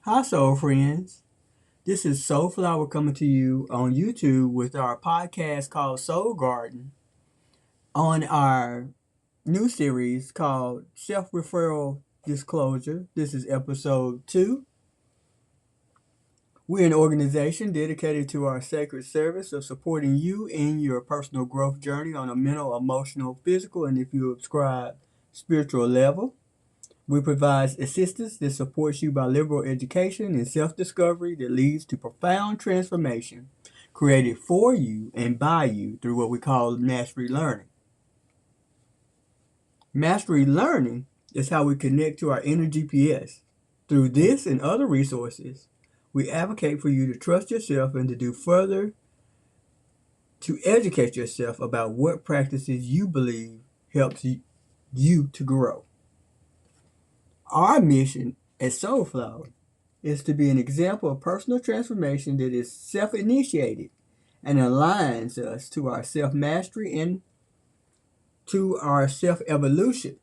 Hi, soul friends. This is Soulflower coming to you on YouTube with our podcast called Soul Garden on our new series called Self Referral Disclosure. This is episode 2. We're an organization dedicated to our sacred service of supporting you in your personal growth journey on a mental, emotional, physical, and if you subscribe, spiritual level. We provide assistance that supports you by liberal education and self-discovery that leads to profound transformation created for you and by you through what we call mastery learning. Mastery learning is how we connect to our inner GPS. Through this and other resources, we advocate for you to trust yourself and to do further to educate yourself about what practices you believe helps you to grow. Our mission at Soulflower is to be an example of personal transformation that is self-initiated and aligns us to our self-mastery and to our self-evolution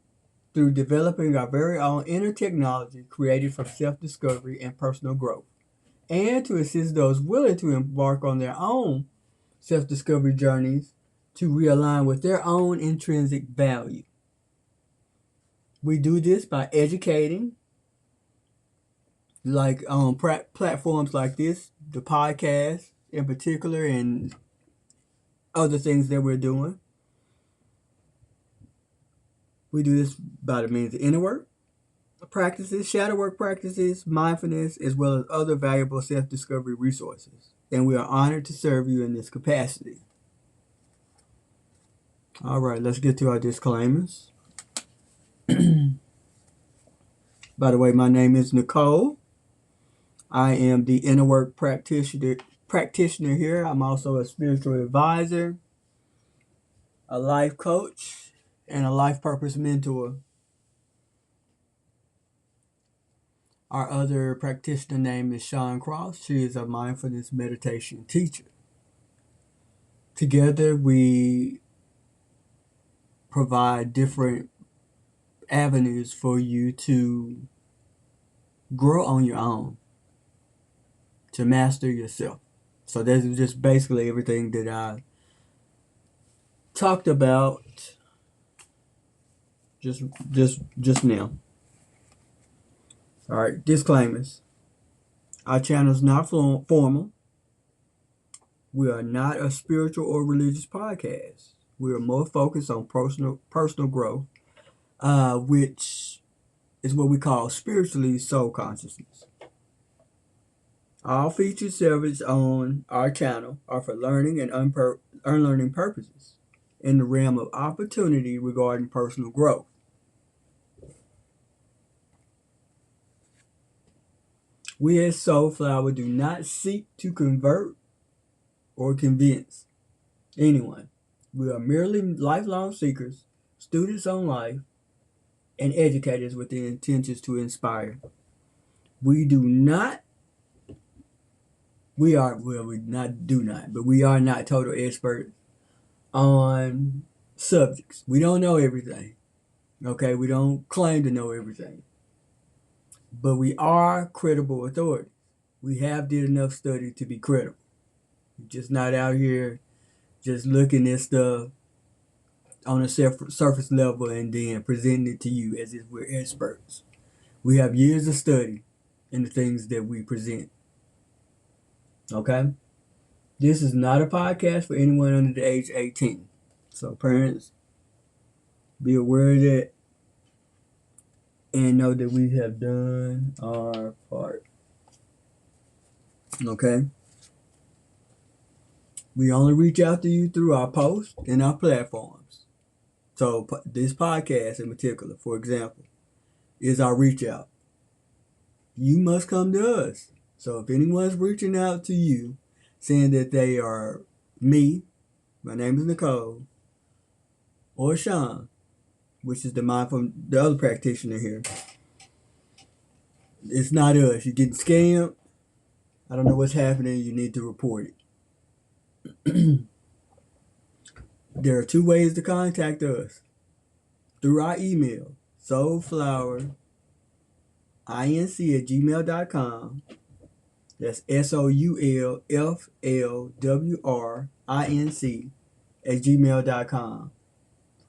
through developing our very own inner technology created for self-discovery and personal growth, and to assist those willing to embark on their own self-discovery journeys to realign with their own intrinsic value. We do this by educating, like platforms like this, the podcast in particular, and other things that we're doing. We do this by the means of inner work practices, shadow work practices, mindfulness, as well as other valuable self-discovery resources. And we are honored to serve you in this capacity. All right, let's get to our disclaimers. By the way, my name is Nicole. I am the inner work practitioner here. I'm also a spiritual advisor, a life coach, and a life purpose mentor. Our other practitioner name is Sean Cross. She is a mindfulness meditation teacher. Together, we provide different avenues for you to grow on your own, to master yourself. So that's just basically everything that I talked about just now. All right, disclaimers. Our channel is not formal. We are not a spiritual or religious podcast. We are more focused on personal growth, which is what we call spiritually soul consciousness. All featured services on our channel are for learning and unlearning purposes in the realm of opportunity regarding personal growth. We as Soulflower do not seek to convert or convince anyone. We are merely lifelong seekers, students on life, and educators with the intentions to inspire. We do not, we are, well, we not do not, but we are not total experts on subjects. We don't know everything. Okay, we don't claim to know everything. But we are credible authorities. We have did enough study to be credible. We're just not out here just looking at stuff on a surface level and then presenting it to you as if we're experts. We have years of study in the things that we present. Okay? This is not a podcast for anyone under the age of 18. So parents, be aware of that and know that we have done our part. Okay? We only reach out to you through our posts and our platforms. So this podcast in particular, for example, is our reach out. You must come to us. So if anyone's reaching out to you saying that they are me, my name is Nicole, or Sean, which is the other practitioner here, it's not us. You're getting scammed. I don't know what's happening. You need to report it. There are 2 ways to contact us. Through our email, soulflower soulflower@gmail.com. That's soulflowrinc@gmail.com.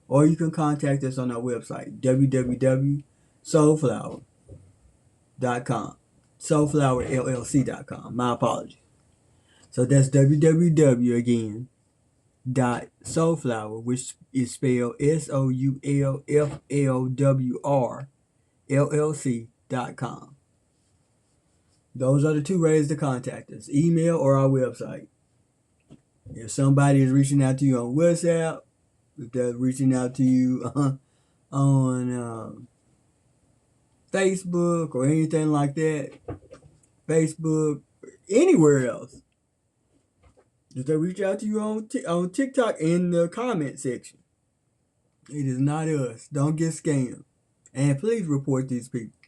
Or you can contact us on our website, www.soulflower.com. Soulflowerllc.com. My apologies. So that's www again dot soulflower, which is spelled soulflowrllc.com. Those are the two ways to contact us: email or our website. If somebody is reaching out to you on WhatsApp, if they're reaching out to you on Facebook or anything like that, Facebook, anywhere else, if they reach out to you on TikTok in the comment section, it is not us. Don't get scammed. And please report these people,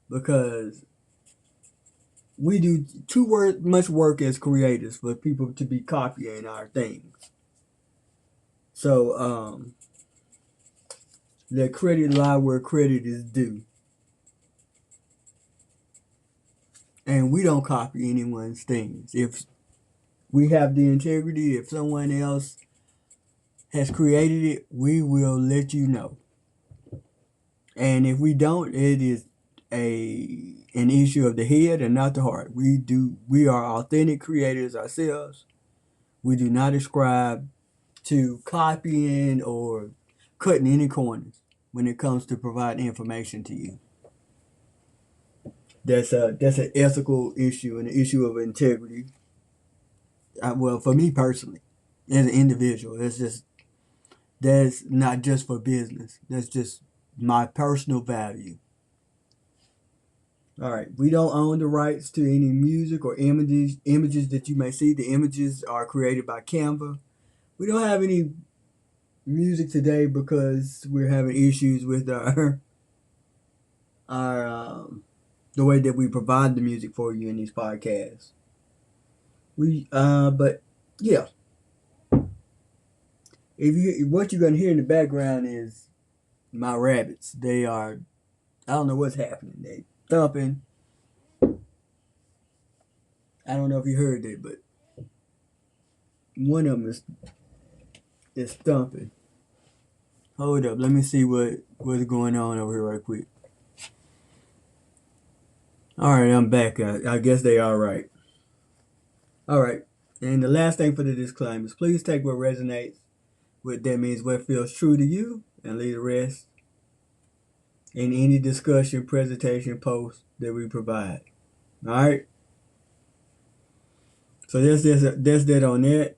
because we do too much work as creators for people to be copying our things. So let credit lie where credit is due. And we don't copy anyone's things. If we have the integrity, if someone else has created it, we will let you know. And if we don't, it is an issue of the head and not the heart. We are authentic creators ourselves. We do not ascribe to copying or cutting any corners when it comes to providing information to you. That's an ethical issue and an issue of integrity. Well, for me personally, as an individual, that's not just for business. That's just my personal value. All right, we don't own the rights to any music or images that you may see. The images are created by Canva. We don't have any music today because we're having issues with our the way that we provide the music for you in these podcasts. But yeah, what you're gonna hear in the background is my rabbits. I don't know what's happening. They thumping. I don't know if you heard that, but one of them is thumping. Hold up, let me see what's going on over here right quick. All right, I'm back. I guess they are right. All right, and the last thing for the disclaimers: please take what resonates. What that means, what feels true to you, and leave the rest in any discussion, presentation, post that we provide. All right. So that's that on that.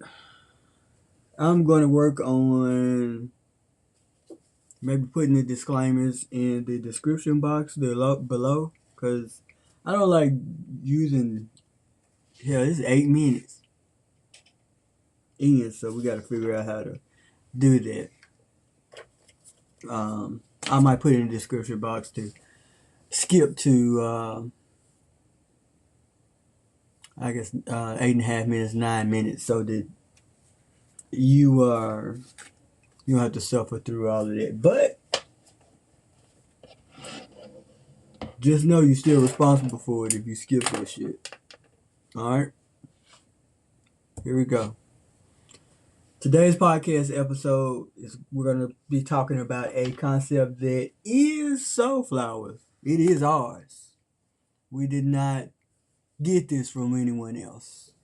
I'm going to work on maybe putting the disclaimers in the description box below, because I don't like using. Hell, this is 8 minutes in, so we got to figure out how to do that. I might put it in the description box to skip to I guess 8.5 minutes, 9 minutes, so that you don't have to suffer through all of that. But just know you're still responsible for it if you skip that shit. Alright? Here we go. Today's podcast episode we're going to be talking about a concept that is Soulflower's. It is ours. We did not get this from anyone else.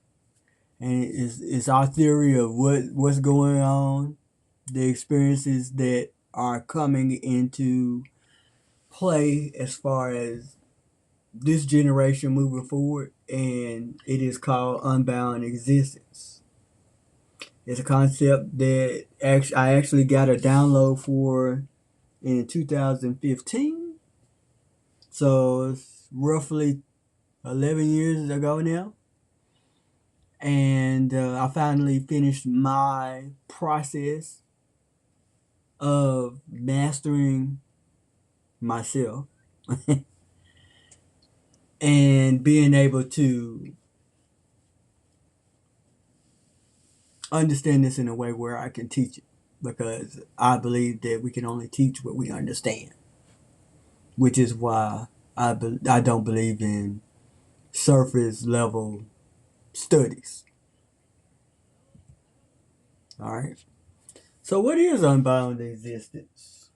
And it's our theory of what's going on, the experiences that are coming into play as far as this generation moving forward, and it is called Unbound existence. It's a concept that I actually got a download for in 2015, so it's roughly 11 years ago now. And I finally finished my process of mastering myself and being able to understand this in a way where I can teach it, because I believe that we can only teach what we understand, which is why I don't believe in surface level studies. All right. So, what is unbound existence?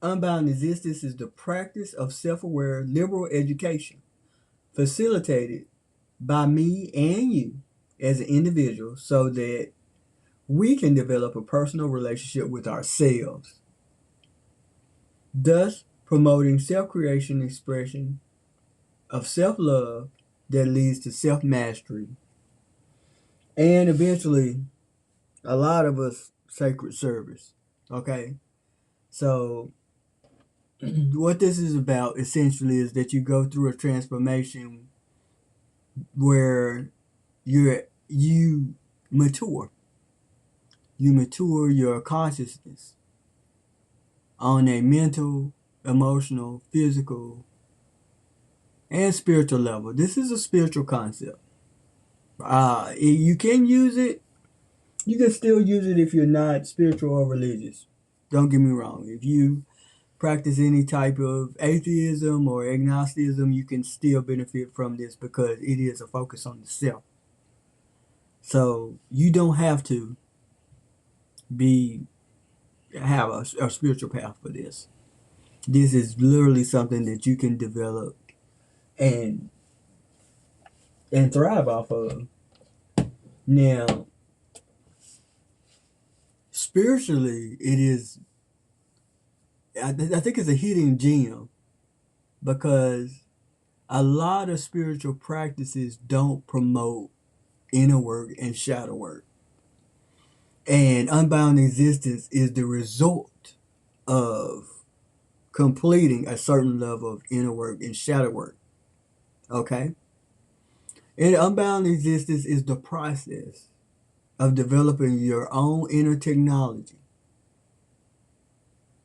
Unbound existence is the practice of self aware liberal education facilitated by me and you as an individual so that we can develop a personal relationship with ourselves, thus promoting self creation expression of self love that leads to self mastery and eventually a lot of us sacred service. Okay, so what this is about essentially is that you go through a transformation where you mature. You mature your consciousness on a mental, emotional, physical, and spiritual level. This is a spiritual concept. You can use it. You can still use it if you're not spiritual or religious. Don't get me wrong. If you practice any type of atheism or agnosticism, you can still benefit from this because it is a focus on the self. So you don't have to be have a spiritual path for this. This is literally something that you can develop and thrive off of. Now, spiritually, it is. I think it's a hidden gem because a lot of spiritual practices don't promote inner work and shadow work. And unbound existence is the result of completing a certain level of inner work and shadow work. Okay? And unbound existence is the process of developing your own inner technology.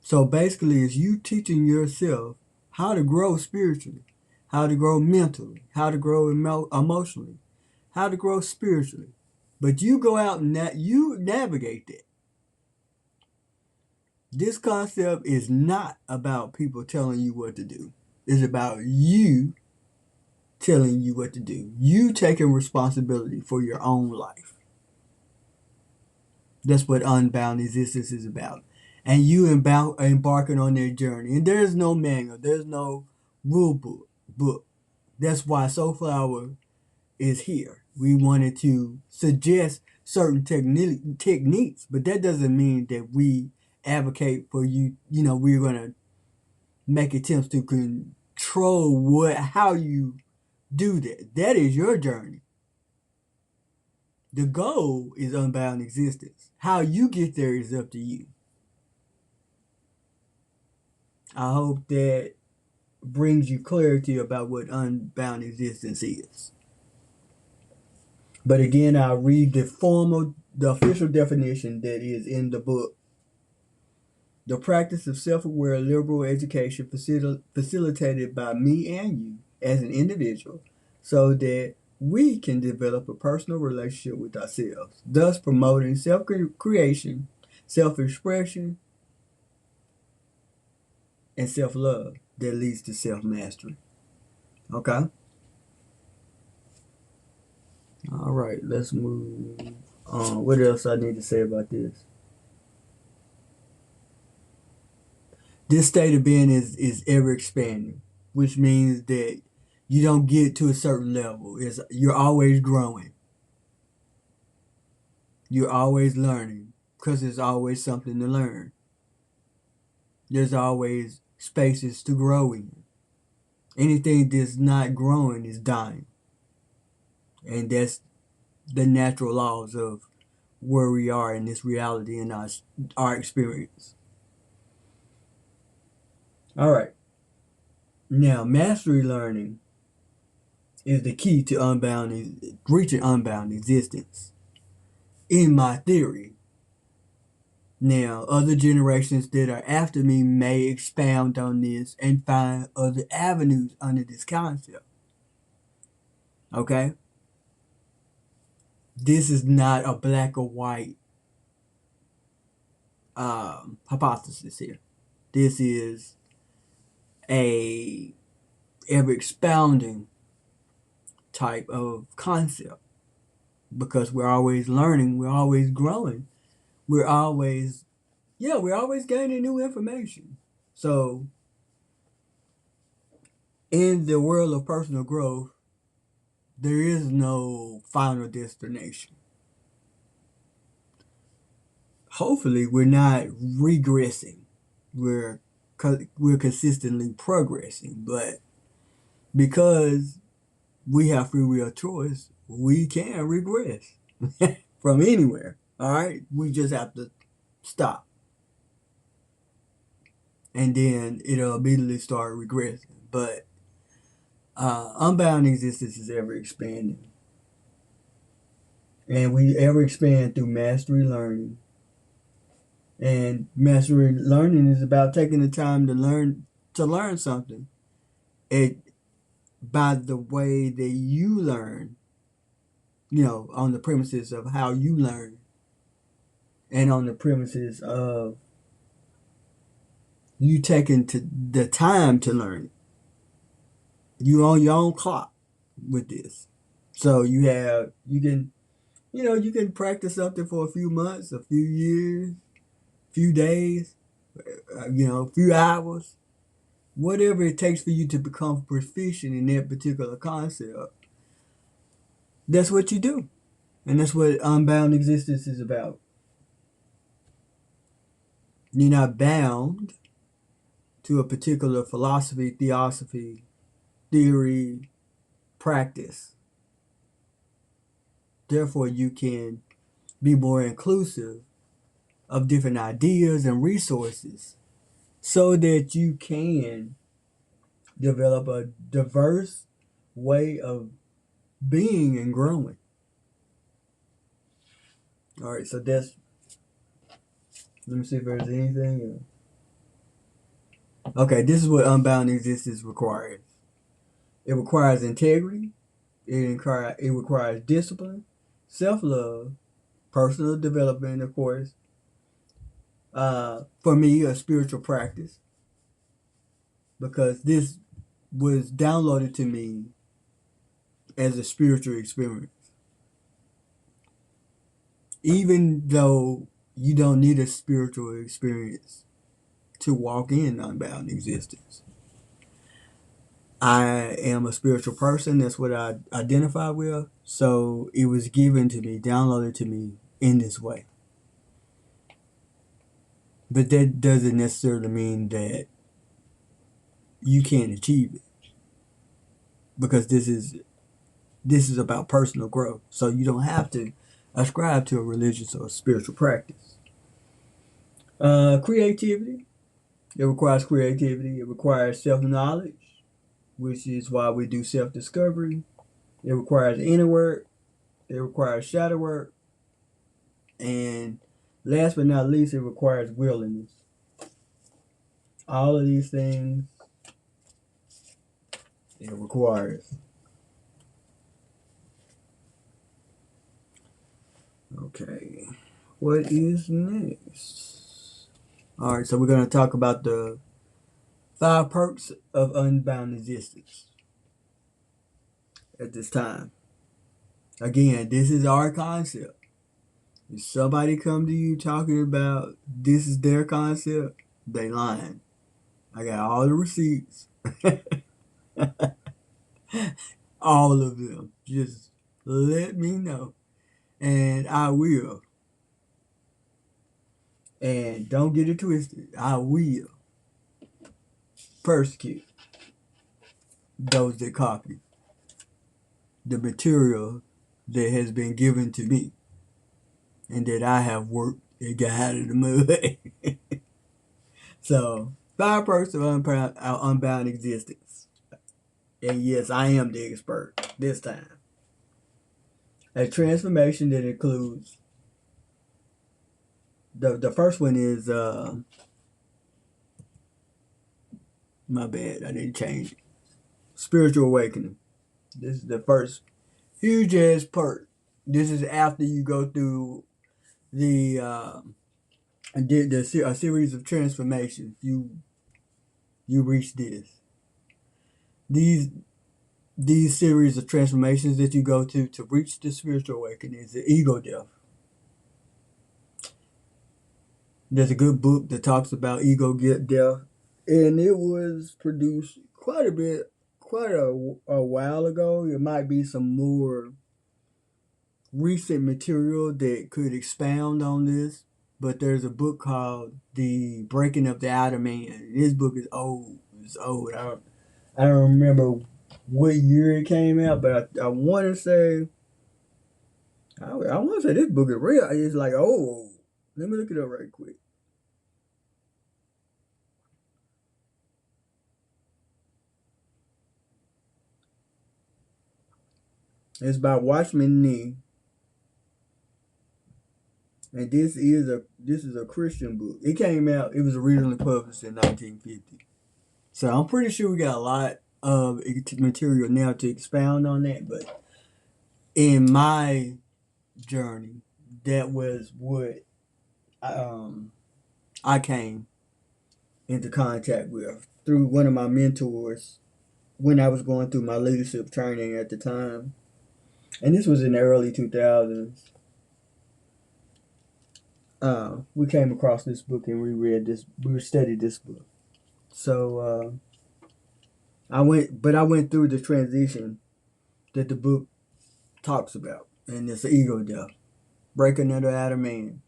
So basically, it's you teaching yourself how to grow spiritually, how to grow mentally, how to grow emotionally, how to grow spiritually. But you go out and you navigate that. This concept is not about people telling you what to do. It's about you telling you what to do. You taking responsibility for your own life. That's what unbound existence is about. And you embarking on their journey. And there's no manual. There's no rule book. That's why Soulflower is here. We wanted to suggest certain techniques, but that doesn't mean that we advocate for you. We're going to make attempts to control how you do that. That is your journey. The goal is unbound existence. How you get there is up to you. I hope that brings you clarity about what unbound existence is. But again, I'll read the official definition that is in the book. The practice of self-aware liberal education facilitated by me and you as an individual so that we can develop a personal relationship with ourselves, thus promoting self-creation, self-expression, and self-love that leads to self-mastery. Okay? All right, let's move on. What else I need to say about this? This state of being is ever expanding, which means that you don't get to a certain level. You're always growing. You're always learning because there's always something to learn. There's always spaces to grow in. Anything that's not growing is dying. And that's the natural laws of where we are in this reality and our experience. All right. Now, mastery learning is the key to reaching unbound existence. In my theory. Now, other generations that are after me may expound on this and find other avenues under this concept. Okay? This is not a black or white hypothesis here. This is a ever expounding type of concept because we're always learning, we're always growing, we're always we're always gaining new information. So in the world of personal growth, there is no final destination. Hopefully we're not regressing. We're we're consistently progressing, but because we have free will choice, we can regress from anywhere. All right, we just have to stop, and then it'll immediately start regressing. But unbound existence is ever expanding, and we ever expand through mastery learning. And mastery learning is about taking the time to learn something. It by the way that you learn, on the premises of how you learn, and on the premises of you taking the time to learn. You on your own clock with this. So you can practice something for a few months, a few years, few days, a few hours, whatever it takes for you to become proficient in that particular concept. That's what you do. And that's what unbound existence is about. You're not bound to a particular philosophy, theosophy, theory, practice. Therefore, you can be more inclusive of different ideas and resources so that you can develop a diverse way of being and growing. All right, so let me see if there's anything. Okay, this is what unbound existence requires. It requires integrity. It requires discipline, self-love, personal development, of course. For me, a spiritual practice, because this was downloaded to me as a spiritual experience. Even though you don't need a spiritual experience to walk in unbound existence. I am a spiritual person. That's what I identify with. So it was given to me, downloaded to me in this way. But that doesn't necessarily mean that you can't achieve it, because this is about personal growth. So you don't have to ascribe to a religious or spiritual practice. Creativity. It requires creativity. It requires self-knowledge, which is why we do self-discovery. It requires inner work. It requires shadow work. And last but not least, it requires willingness. All of these things it requires. Okay. What is next? All right, so we're going to talk about the 5 perks of unbound existence at this time. Again, this is our concept. If somebody come to you talking about this is their concept, they lying. I got all the receipts. All of them. Just let me know. And I will. And don't get it twisted. I will persecute those that copy the material that has been given to me and that I have worked and got out of the mud. So, 5 perks of unbound existence. And yes, I am the expert this time. A transformation that includes the first one is my bad, I didn't change it. Spiritual awakening. This is the first huge ass perk. This is after you go through a series of transformations. You you reach this. These these series of transformations that you go to reach the spiritual awakening is the ego death. There's a good book that talks about ego death, and it was produced quite a while ago. It might be some more recent material that could expound on this, but there's a book called The Breaking of the Outer Man. This book is old. It's old. I don't remember what year it came out, but I want to say I want to say this book is real. It's like, oh, let me look it up right quick. It's by Watchman Nee, and this is a Christian book. It came out. It was originally published in 1950. So I'm pretty sure we got a lot of material now to expound on that. But in my journey, that was what I came into contact with through one of my mentors when I was going through my leadership training at the time. And this was in the early 2000s. We came across this book and we studied this book. So I went through the transition that the book talks about, and it's the ego death, breaking of the outer man.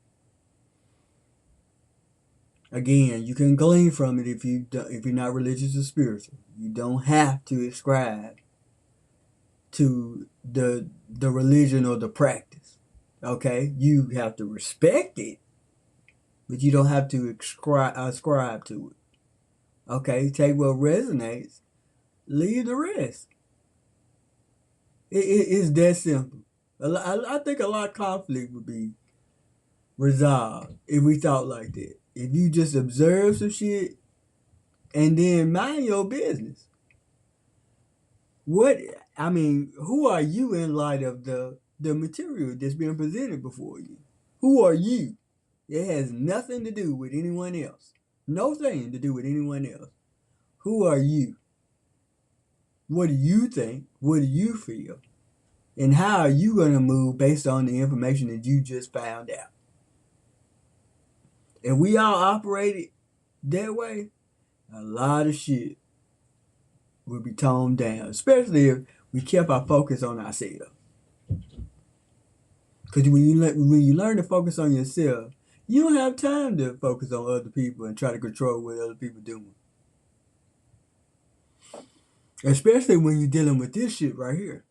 Again, you can glean from it if you're not religious or spiritual. You don't have to ascribe to the religion or the practice. Okay, you have to respect it, but you don't have to ascribe to it. Okay, take what resonates, leave the rest. It's that simple. I think a lot of conflict would be resolved if we thought like that. If you just observe some shit and then mind your business. Who are you in light of the material that's being presented before you? Who are you? It has nothing to do with anyone else. No thing to do with anyone else. Who are you? What do you think? What do you feel? And how are you going to move based on the information that you just found out? If we all operated that way, a lot of shit would be toned down, especially if we kept our focus on ourselves. Because when you learn to focus on yourself, you don't have time to focus on other people and try to control what other people doing. Especially when you're dealing with this shit right here.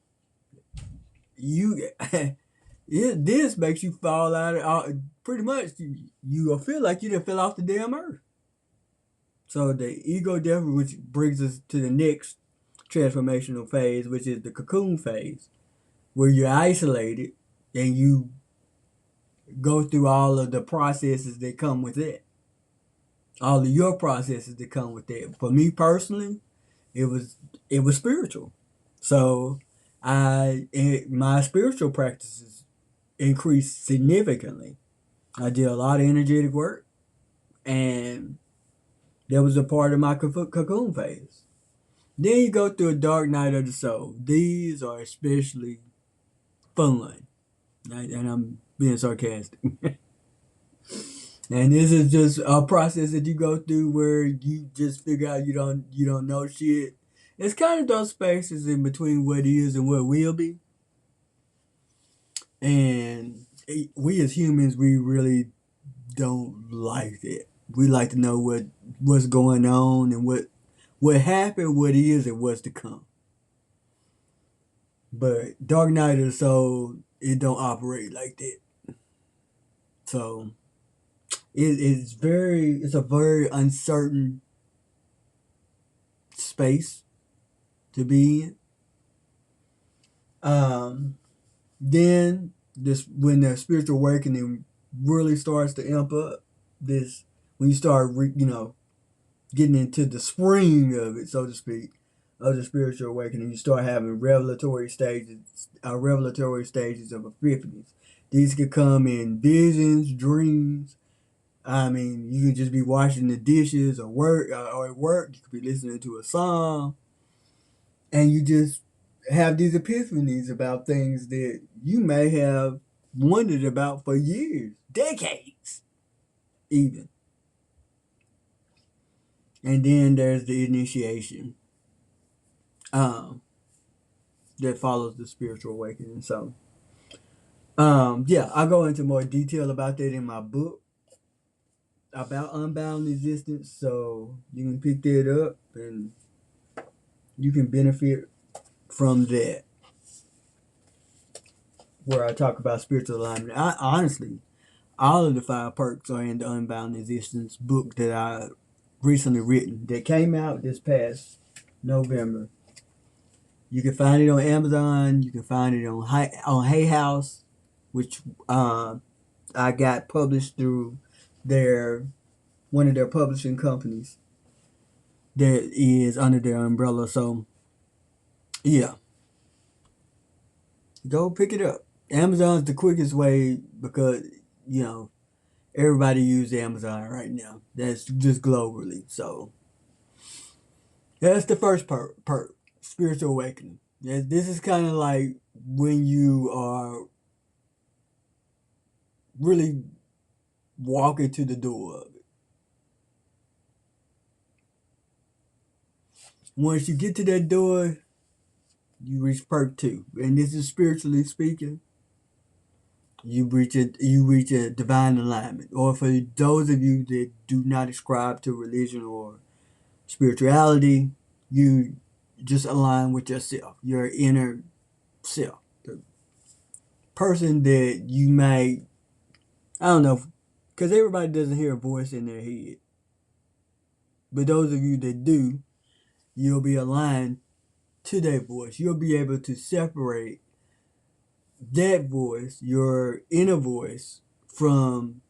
This makes you fall out of pretty much. You will feel like you done fell off the damn earth. So the ego death, which brings us to the next transformational phase, which is the cocoon phase, where you're isolated and you go through all of the processes that come with it. All of your processes that come with it. For me personally, it was spiritual. So my spiritual practices increased significantly. I did a lot of energetic work, and that was a part of my cocoon phase. Then you go through a dark night of the soul. These are especially fun, and I'm being sarcastic. And this is just a process that you go through where you just figure out you don't know shit. It's kind of those spaces in between what is and what will be. And we as humans, we really don't like that. We like to know what's going on and what happened, what is, and what's to come. But Dark Night of the Soul, it don't operate like that. So it's a very uncertain space to be in. Then this when the spiritual awakening really starts to amp up, this when you start getting into the spring of it, so to speak, of the spiritual awakening, you start having revelatory stages of epiphanies. These could come in visions, dreams, I mean, you can just be washing the dishes or at work. You could be listening to a song, and you just have these epiphanies about things that you may have wondered about for years, decades, even. And then there's the initiation um, that follows the spiritual awakening. So, yeah, I'll go into more detail about that in my book about unbound existence. So you can pick that up and you can benefit from that, where I talk about spiritual alignment. I honestly, all of the 5 perks are in the Unbound Existence book that I recently written that came out this past November. You can find it on Amazon. You can find it on Hay House, which I got published through their one of their publishing companies that is under their umbrella. So yeah, go pick it up. Amazon's the quickest way because you know everybody uses Amazon right now. That's just globally. So that's the first perk, spiritual awakening. This is kind of like when you are really walking to the door of it. Once you get to that door, you reach perk 2, and this is spiritually speaking. You reach a divine alignment. Or for those of you that do not ascribe to religion or spirituality, you just align with yourself, your inner self, the person that you may, I don't know, because everybody doesn't hear a voice in their head. But those of you that do, you'll be aligned to that voice. You'll be able to separate that voice, your inner voice, from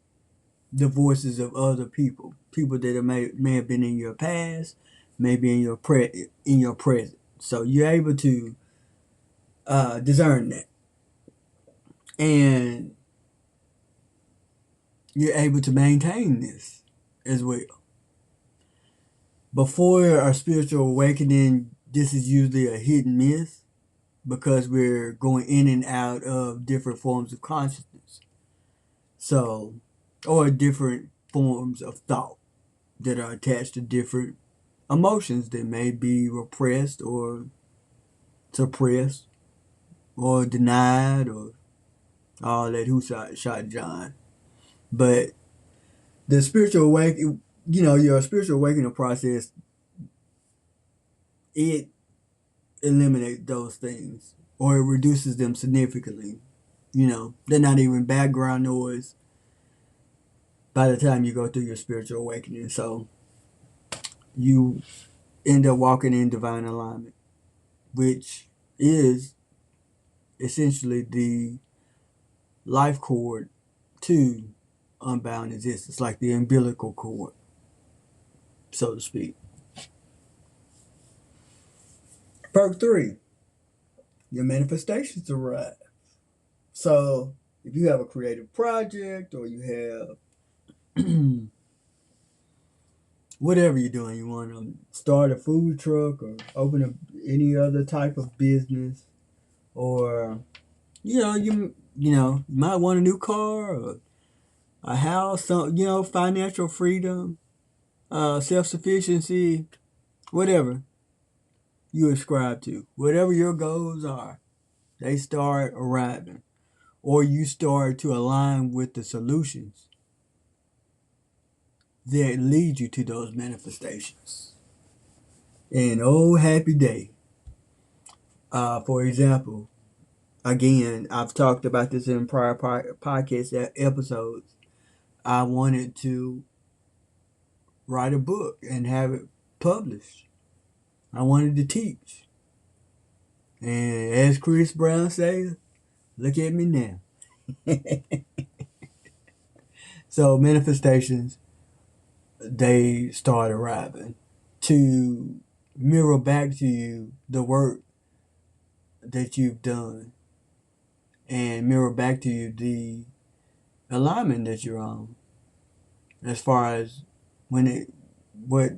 the voices of other people that may have been in your past, maybe in your present. So you're able to discern that, and you're able to maintain this as well. Before our spiritual awakening, this is usually a hit and miss because we're going in and out of different forms of consciousness. So, or different forms of thought that are attached to different emotions that may be repressed or suppressed or denied or all that who shot John. But the spiritual awakening, your spiritual awakening process, it eliminates those things or it reduces them significantly. They're not even background noise by the time you go through your spiritual awakening. So you end up walking in divine alignment, which is essentially the life cord to unbound existence, like the umbilical cord, so to speak. Perk 3, your manifestations arrive. So if you have a creative project or you have whatever you're doing, you want to start a food truck or open any other type of business, or you might want a new car or a house, financial freedom, self-sufficiency, whatever you ascribe to, whatever your goals are, they start arriving, or you start to align with the solutions that lead you to those manifestations. And oh, happy day. For example, again, I've talked about this in prior podcast episodes. I wanted to write a book and have it published. I wanted to teach. And as Chris Brown says, look at me now. So manifestations, they start arriving to mirror back to you the work that you've done and mirror back to you the alignment that you're on. as far as when it, what,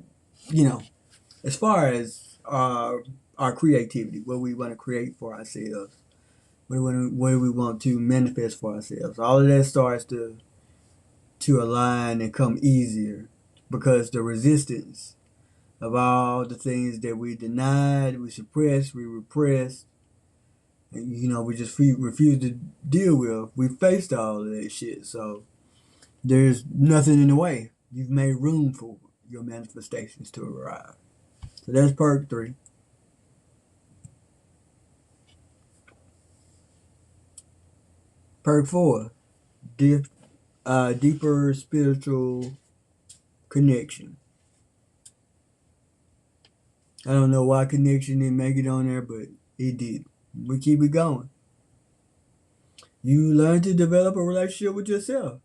you know, as far as our creativity, what we want to create for ourselves, what do we want to manifest for ourselves. All of that starts to align and come easier because the resistance of all the things that we denied, we suppressed, we repressed, and we just refused to deal with. We faced all of that shit, so there's nothing in the way. You've made room for your manifestations to arrive. So that's perk 3. Perk 4, deeper spiritual connection. I don't know why connection didn't make it on there, but it did. We keep it going. You learn to develop a relationship with yourself.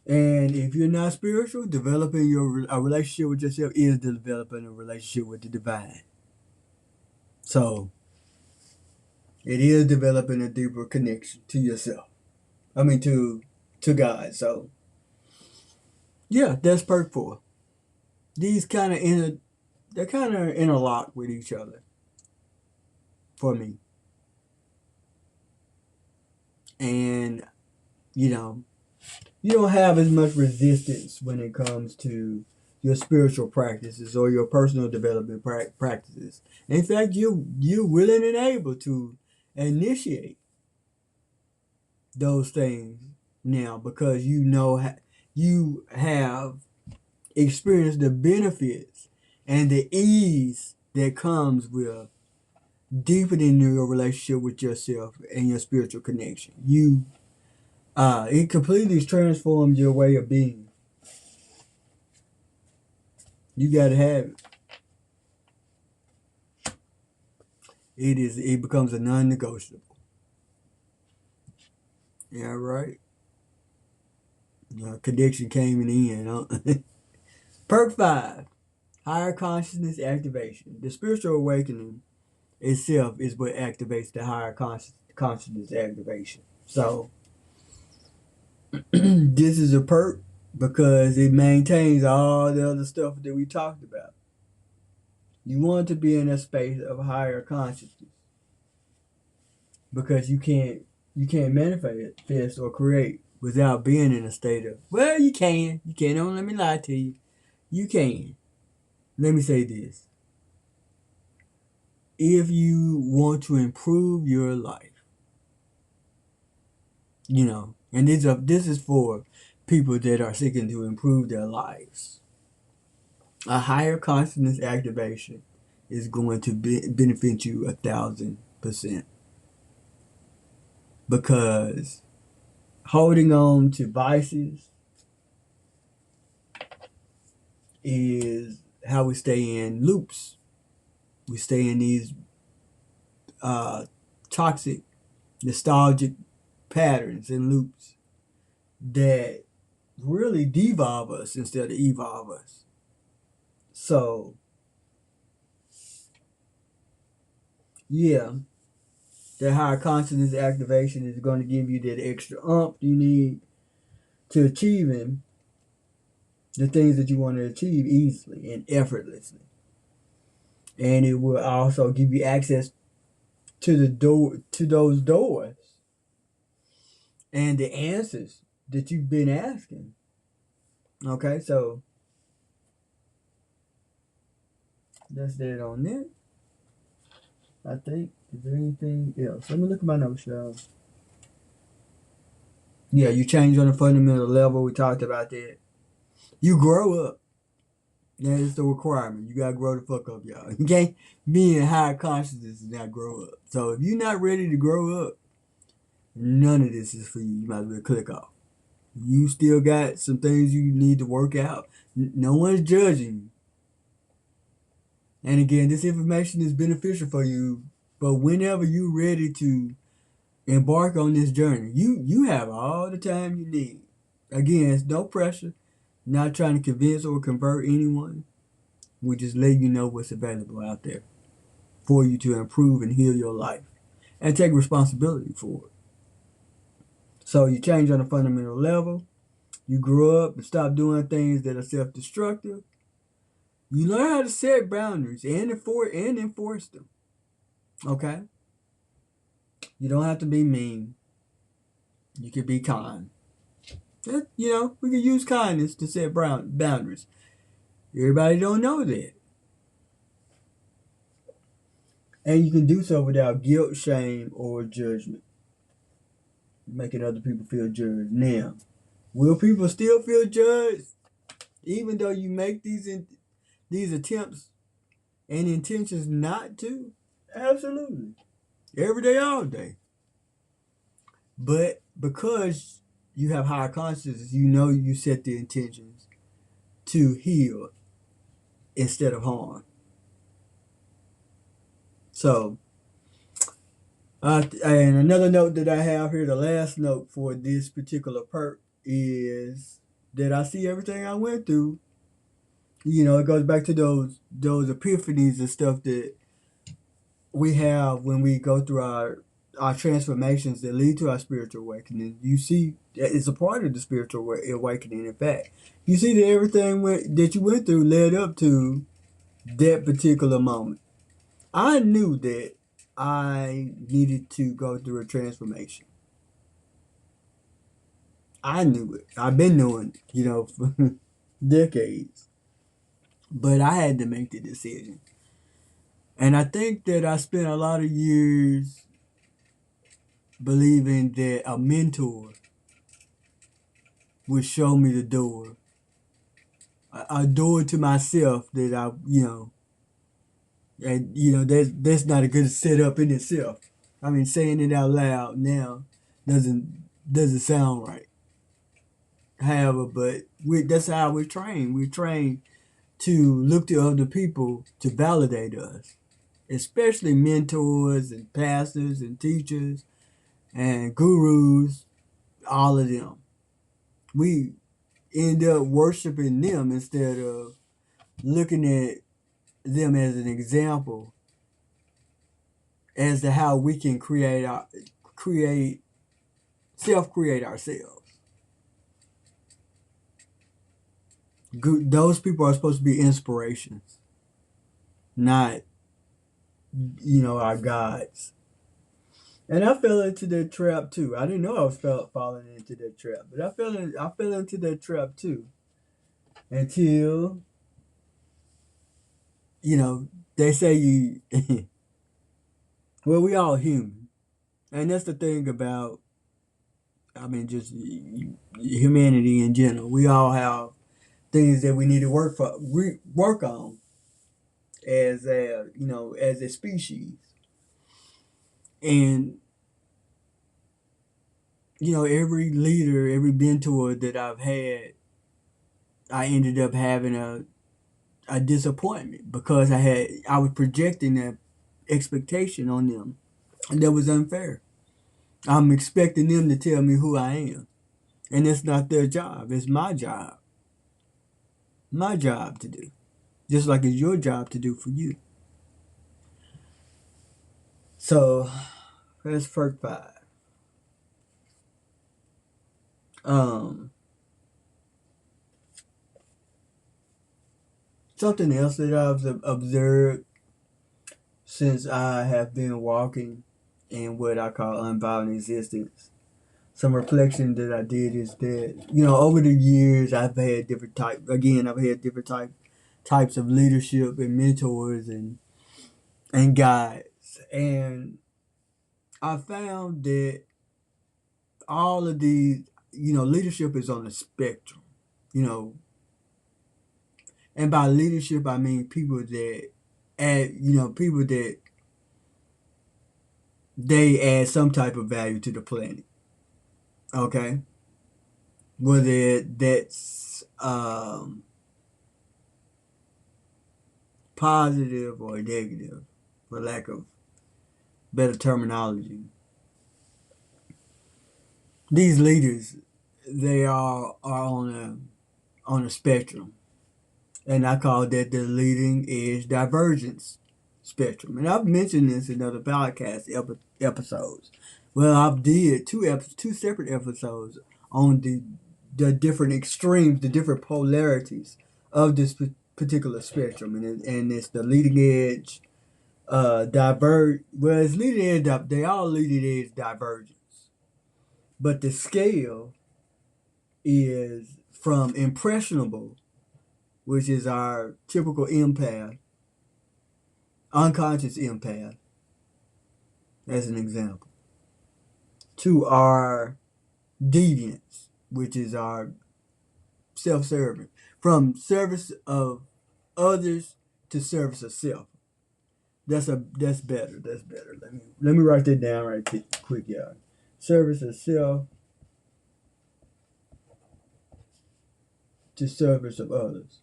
And if you're not spiritual, developing a relationship with yourself is developing a relationship with the divine. So it is developing a deeper connection to yourself. I mean to God. So yeah, that's perk 4. These they're kind of interlocked with each other for me. And you know, you don't have as much resistance when it comes to your spiritual practices or your personal development practices. In fact, you're willing and able to initiate those things now because you have experienced the benefits and the ease that comes with deepening your relationship with yourself and your spiritual connection. It completely transforms your way of being. You gotta have it. It becomes a non-negotiable. Yeah, right. Connection came in the end. Huh? Perk 5, higher consciousness activation. The spiritual awakening itself is what activates the higher consciousness activation. So this is a perk because it maintains all the other stuff that we talked about. You want to be in a space of higher consciousness because you can't manifest or create without being in a state of, well, you can, don't let me lie to you, you can. Let me say this: if you want to improve your life, and this is for people that are seeking to improve their lives, a higher consciousness activation is going to benefit you 1,000%, because holding on to vices is how we stay in loops. We stay in these toxic, nostalgic patterns and loops that really devolve us instead of evolve us. So, yeah, that higher consciousness activation is going to give you that extra oomph you need to achieving the things that you want to achieve easily and effortlessly. And it will also give you access to those doors and the answers that you've been asking. Okay, so that's that on that. I think. Is there anything else? Let me look at my notes, y'all. Yeah, you change on a fundamental level. We talked about that. You grow up. That is the requirement. You gotta grow the fuck up, y'all. You can't be in high consciousness and not grow up. So if you're not ready to grow up, none of this is for you. You might as well click off. You still got some things you need to work out. No one's judging you. And again, this information is beneficial for you. But whenever you're ready to embark on this journey, you have all the time you need. Again, it's no pressure. Not trying to convince or convert anyone. We just let you know what's available out there for you to improve and heal your life and take responsibility for it. So you change on a fundamental level. You grow up and stop doing things that are self-destructive. You learn how to set boundaries and enforce them. Okay? You don't have to be mean. You can be kind. We can use kindness to set boundaries. Everybody don't know that. And you can do so without guilt, shame, or judgment. Making other people feel judged. Now, will people still feel judged even though you make these attempts and intentions not to? Absolutely. Every day, all day. But because you have higher consciousness, you set the intentions to heal instead of harm. So, and another note that I have here, the last note for this particular perk is that I see everything I went through. It goes back to those epiphanies and stuff that we have when we go through our transformations that lead to our spiritual awakening. You see that it's a part of the spiritual awakening. In fact, you see that everything that you went through led up to that particular moment. I knew that I needed to go through a transformation. I knew it. I've been knowing it, for decades. But I had to make the decision. And I think that I spent a lot of years believing that a mentor would show me the door. A door to myself that that's not a good setup in itself. I mean, saying it out loud now doesn't sound right. However, but that's how we're trained. We're trained to look to other people to validate us, especially mentors and pastors and teachers and gurus, all of them. We end up worshiping them instead of looking at them as an example as to how we can self-create ourselves. Those people are supposed to be inspirations, not our gods. And I fell into that trap too. I didn't know I was falling into that trap, but I fell into that trap too. Until they say you well, we all human. And that's the thing about just humanity in general. We all have things that we need to work on as as a species. And every leader, every mentor that I've had, I ended up having a disappointment because I was projecting that expectation on them, and that was unfair. I'm expecting them to tell me who I am, and it's not their job. It's my job. My job to do, just like it's your job to do for you. So that's perk 5. Something else that I've observed since I have been walking in what I call unbound existence. Some reflection that I did is that, over the years I've had different types of leadership and mentors and guides. And I found that all of these, leadership is on a spectrum, and by leadership I mean people that they add some type of value to the planet. Okay, whether that's positive or negative, for lack of better terminology. These leaders, they are on a spectrum, and I call that the leading edge divergence spectrum. And I've mentioned this in other podcast episodes. Well, I've did two separate episodes on the the different extremes, the different polarities of this particular spectrum, and it's the leading edge, well, it's leading edge. They all leading edge divergence, but the scale is from impressionable, which is our typical empath, unconscious empath, as an example, to our deviance, which is our self-serving, from service of others to service of self. That's better. That's better. Let me write that down right quick, y'all. Service of self to service of others.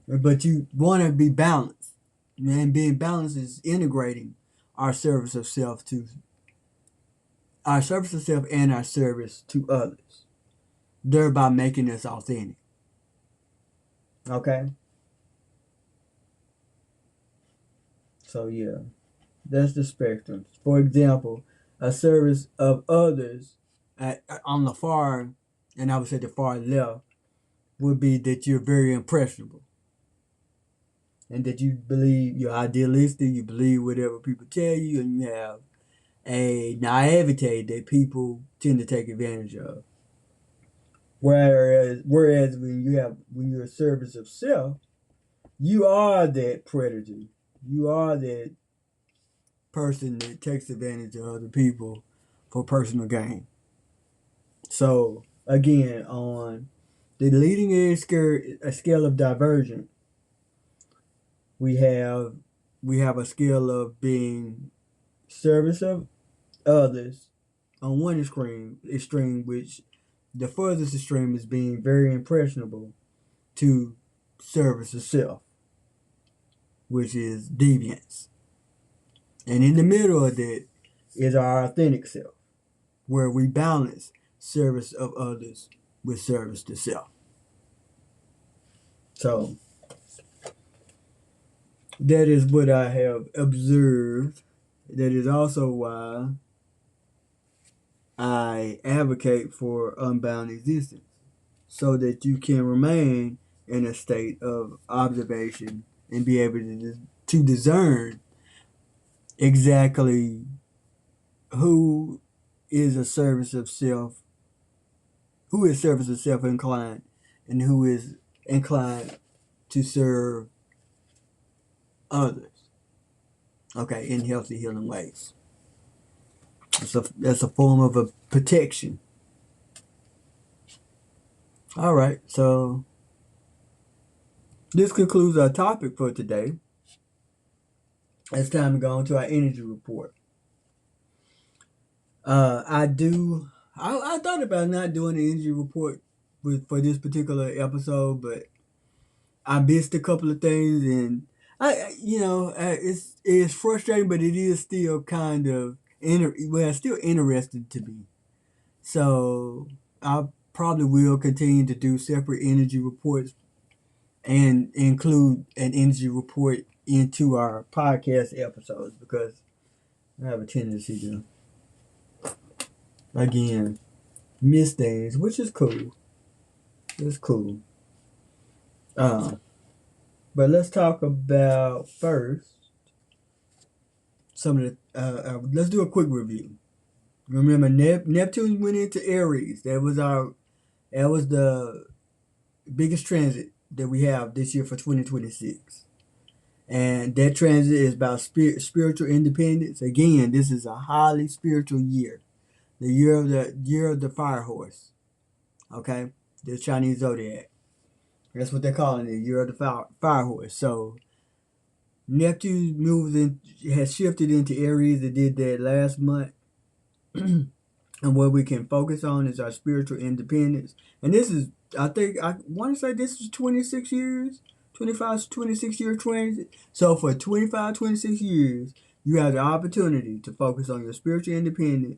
But you want to be balanced. And being balanced is integrating our service of self to our service of self and our service to others, thereby making us authentic. Okay? So yeah, that's the spectrum. For example, a service of others on the far, and I would say the far left, would be that you're very impressionable and that you believe you're idealistic, you believe whatever people tell you, and you have a naivete that people tend to take advantage of. Whereas when you're a service of self, you are that predator. You are that person that takes advantage of other people for personal gain. So again, on the leading edge scale of divergence, we have a scale of being service of others on one extreme, which the furthest extreme is being very impressionable to service of self, which is deviance. And in the middle of that is our authentic self, where we balance service of others with service to self. So that is what I have observed. That is also why I advocate for unbound existence, so that you can remain in a state of observation and be able to discern exactly who is a service of self, who is service of self inclined, and who is inclined to serve others. Okay, in healthy, healing ways. That's a form of a protection. All right, so this concludes our topic for today. It's time to go into our energy report. I thought about not doing an energy report for this particular episode, but I missed a couple of things, and it's frustrating, but it is still kind of still interesting to me. So I probably will continue to do separate energy reports and include an energy report into our podcast episodes, because I have a tendency to, again, miss things, which is cool. It's cool. But let's talk about first some of the. Let's do a quick review. Remember, Neptune went into Aries. That was the biggest transit that we have this year for 2026. And that transit is about spiritual independence. Again, this is a highly spiritual year. The year of the fire horse. Okay? The Chinese zodiac. That's what they're calling it, year of the fire horse. So Neptune has shifted into Aries. It did that last month. And what we can focus on is our spiritual independence. And this is, I think, I want to say this is 26 years, 25, 26 year transit. So for 25, 26 years, you have the opportunity to focus on your spiritual independence,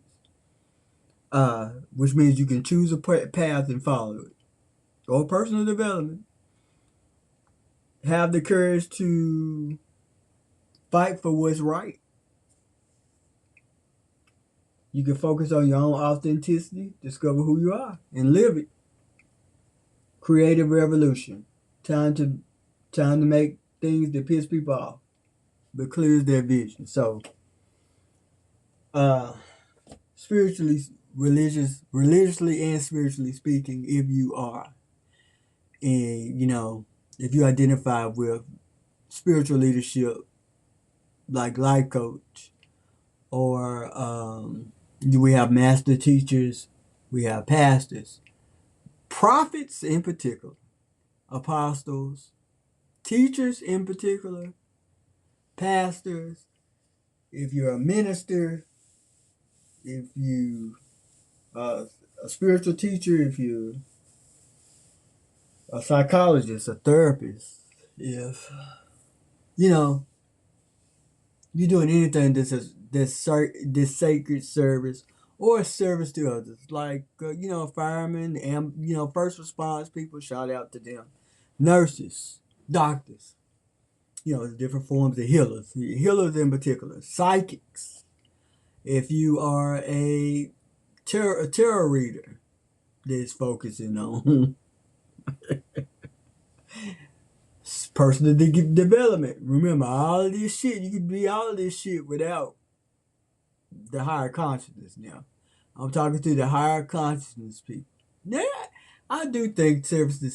which means you can choose a path and follow it, or personal development. Have the courage to fight for what's right. You can focus on your own authenticity, discover who you are, and live it. Creative revolution. Time to time to make things that piss people off, but clears their vision. So, uh, spiritually, religiously and spiritually speaking, if you are, and if you identify with spiritual leadership, like life coach, or we have master teachers, we have pastors, prophets in particular, apostles, teachers in particular, pastors. If you're a minister, if you a spiritual teacher, if you're a psychologist, a therapist, if you know you're doing anything this sacred service or service to others, like firemen and first response people, shout out to them, nurses, doctors, different forms of healers in particular, psychics. If you are a tarot reader that's focusing on personal development. Remember, all of this shit, you can be all of this shit without the higher consciousness now. I'm talking to the higher consciousness people. Yeah, I do think service to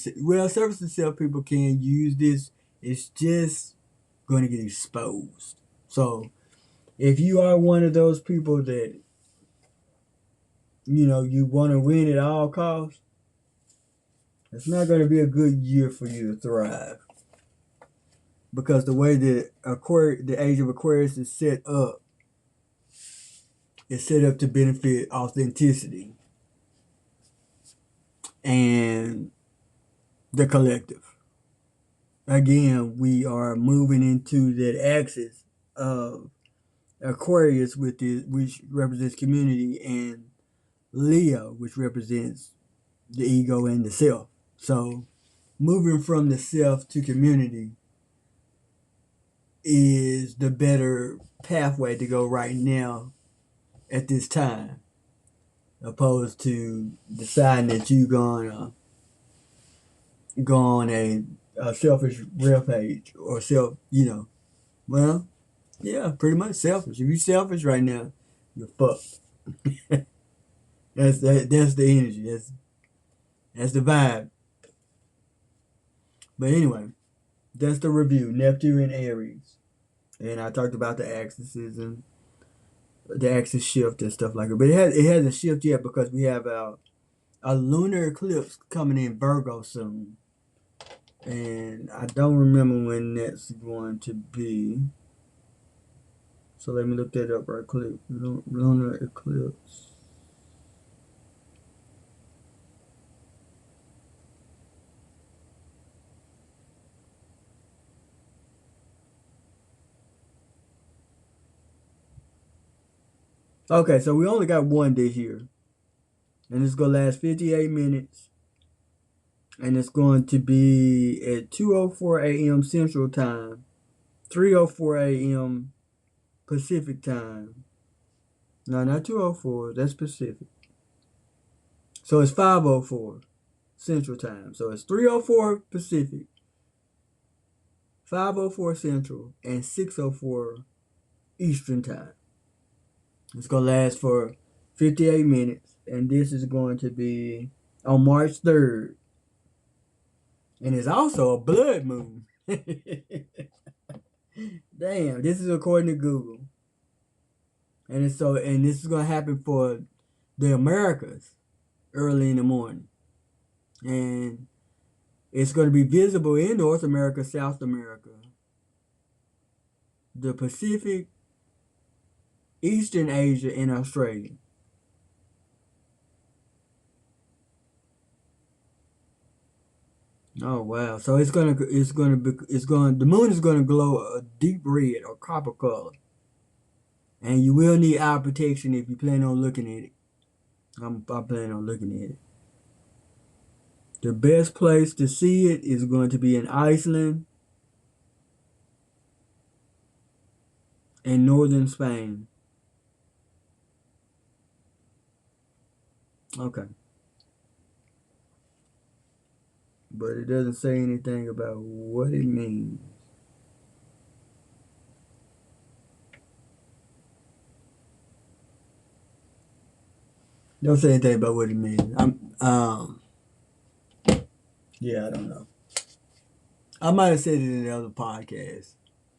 self people can use this. It's just going to get exposed. So if you are one of those people that, you want to win at all costs, it's not going to be a good year for you to thrive. Because the way that the age of Aquarius is set up, it's set up to benefit authenticity and the collective. Again, we are moving into that axis of Aquarius, which represents community, and Leo, which represents the ego and the self. So, moving from the self to community is the better pathway to go right now at this time, opposed to deciding that you're gonna go on a selfish rampage or well, yeah, pretty much selfish. If you're selfish right now, you're fucked. That's the energy. That's the vibe. But anyway, that's the review. Neptune and Aries, and I talked about the axes and the axis shift and stuff like that. But it hasn't shifted yet because we have a lunar eclipse coming in Virgo soon, and I don't remember when that's going to be. So let me look that up right quick. Lunar eclipse. Okay, so we only got one this year. And it's going to last 58 minutes. And it's going to be at 2:04 a.m. Central Time, 3:04 a.m. Pacific Time. No, not 2:04. That's Pacific. So it's 5:04 Central Time. So it's 3:04 Pacific, 5:04 Central, and 6:04 Eastern Time. It's going to last for 58 minutes. And this is going to be on March 3rd. And it's also a blood moon. Damn, this is according to Google. And this is going to happen for the Americas early in the morning. And it's going to be visible in North America, South America, the Pacific, Eastern Asia, and Australia. Oh wow! So the moon is gonna glow a deep red or copper color, and you will need eye protection if you plan on looking at it. I'm planning on looking at it. The best place to see it is going to be in Iceland and northern Spain. Okay. But it doesn't say anything about what it means. Don't say anything about what it means. Yeah, I don't know. I might have said it in the other podcast.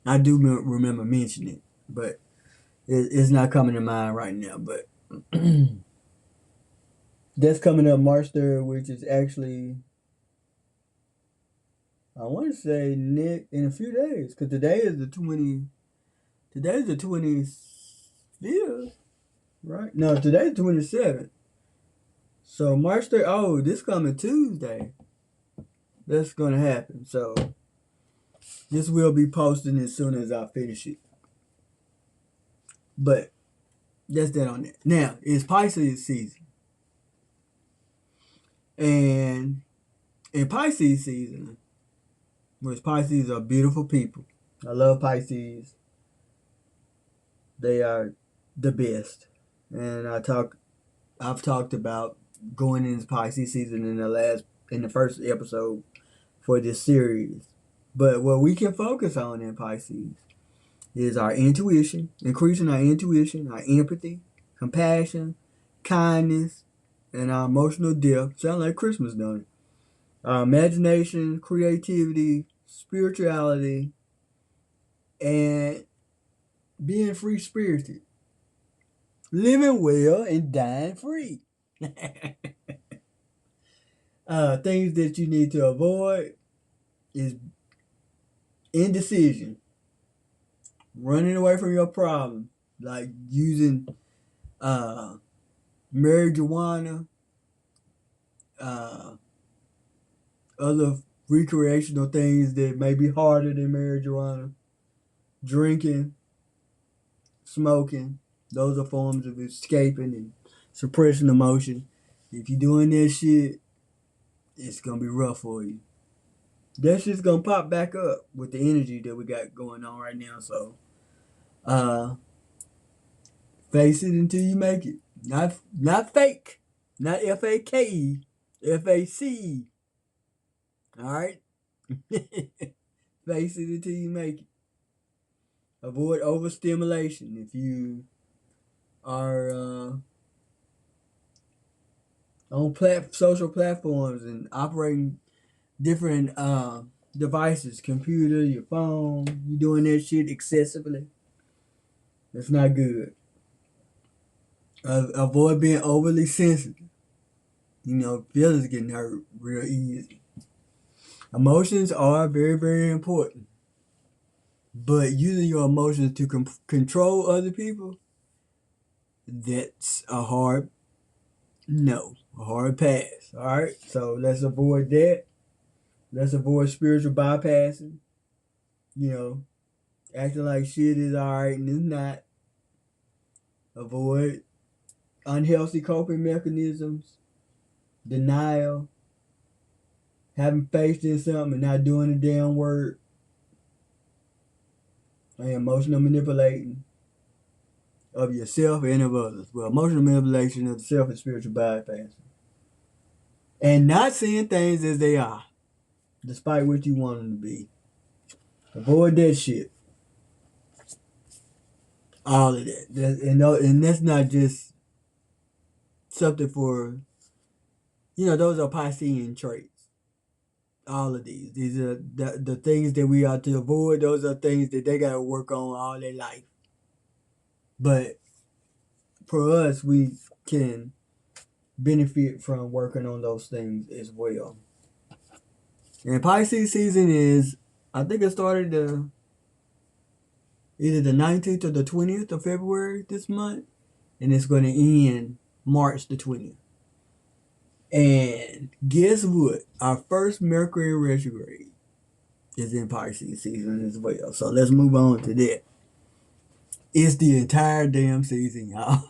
I do remember mentioning it, but it's not coming to mind right now. But that's coming up March 3rd, which is actually, I want to say, Nick, in a few days, because today is the 25th, right? No, today's the 27th. So March 3rd, oh, this coming Tuesday, that's going to happen. So this will be posted as soon as I finish it. But that's that on that. Now, it's Pisces season. And in Pisces season, which Pisces are beautiful people. I love Pisces. They are the best. And I've talked about going into Pisces season in the first episode for this series. But what we can focus on in Pisces is our intuition, increasing our intuition, our empathy, compassion, kindness, and our emotional depth. Sound like Christmas, don't it? Our imagination, creativity, spirituality, and being free spirited. Living well and dying free. Things that you need to avoid is indecision, running away from your problem, like using uh, marijuana, uh, other recreational things that may be harder than marijuana, drinking, smoking. Those are forms of escaping and suppressing emotion. If you're doing this shit, it's gonna be rough for you. That shit's gonna pop back up with the energy that we got going on right now. So, uh, face it until you make it. Not fake, not FAKE, FACE. All right, face it until you make it. Avoid overstimulation. If you are on social platforms and operating different devices, computer, your phone, you doing that shit excessively, that's not good. Avoid being overly sensitive. You know, feelings getting hurt real easy. Emotions are very, very important. But using your emotions to control other people, that's a hard no, a hard pass. All right, so let's avoid that. Let's avoid spiritual bypassing. You know, acting like shit is all right and it's not. Avoid unhealthy coping mechanisms, denial, having faith in something and not doing the damn work, and emotional manipulating of yourself and of others. Well, emotional manipulation of the self and spiritual bypassing. And not seeing things as they are, despite what you want them to be. Avoid that shit. All of that. And that's not just something for, those are Piscean traits. All of these. These are the things that we are to avoid. Those are things that they got to work on all their life. But for us, we can benefit from working on those things as well. And Pisces season is, I think it started either the 19th or the 20th of February this month. And it's going to end March the 20th. And guess what? Our first Mercury retrograde is in Pisces season as well. So let's move on to that. It's the entire damn season, y'all.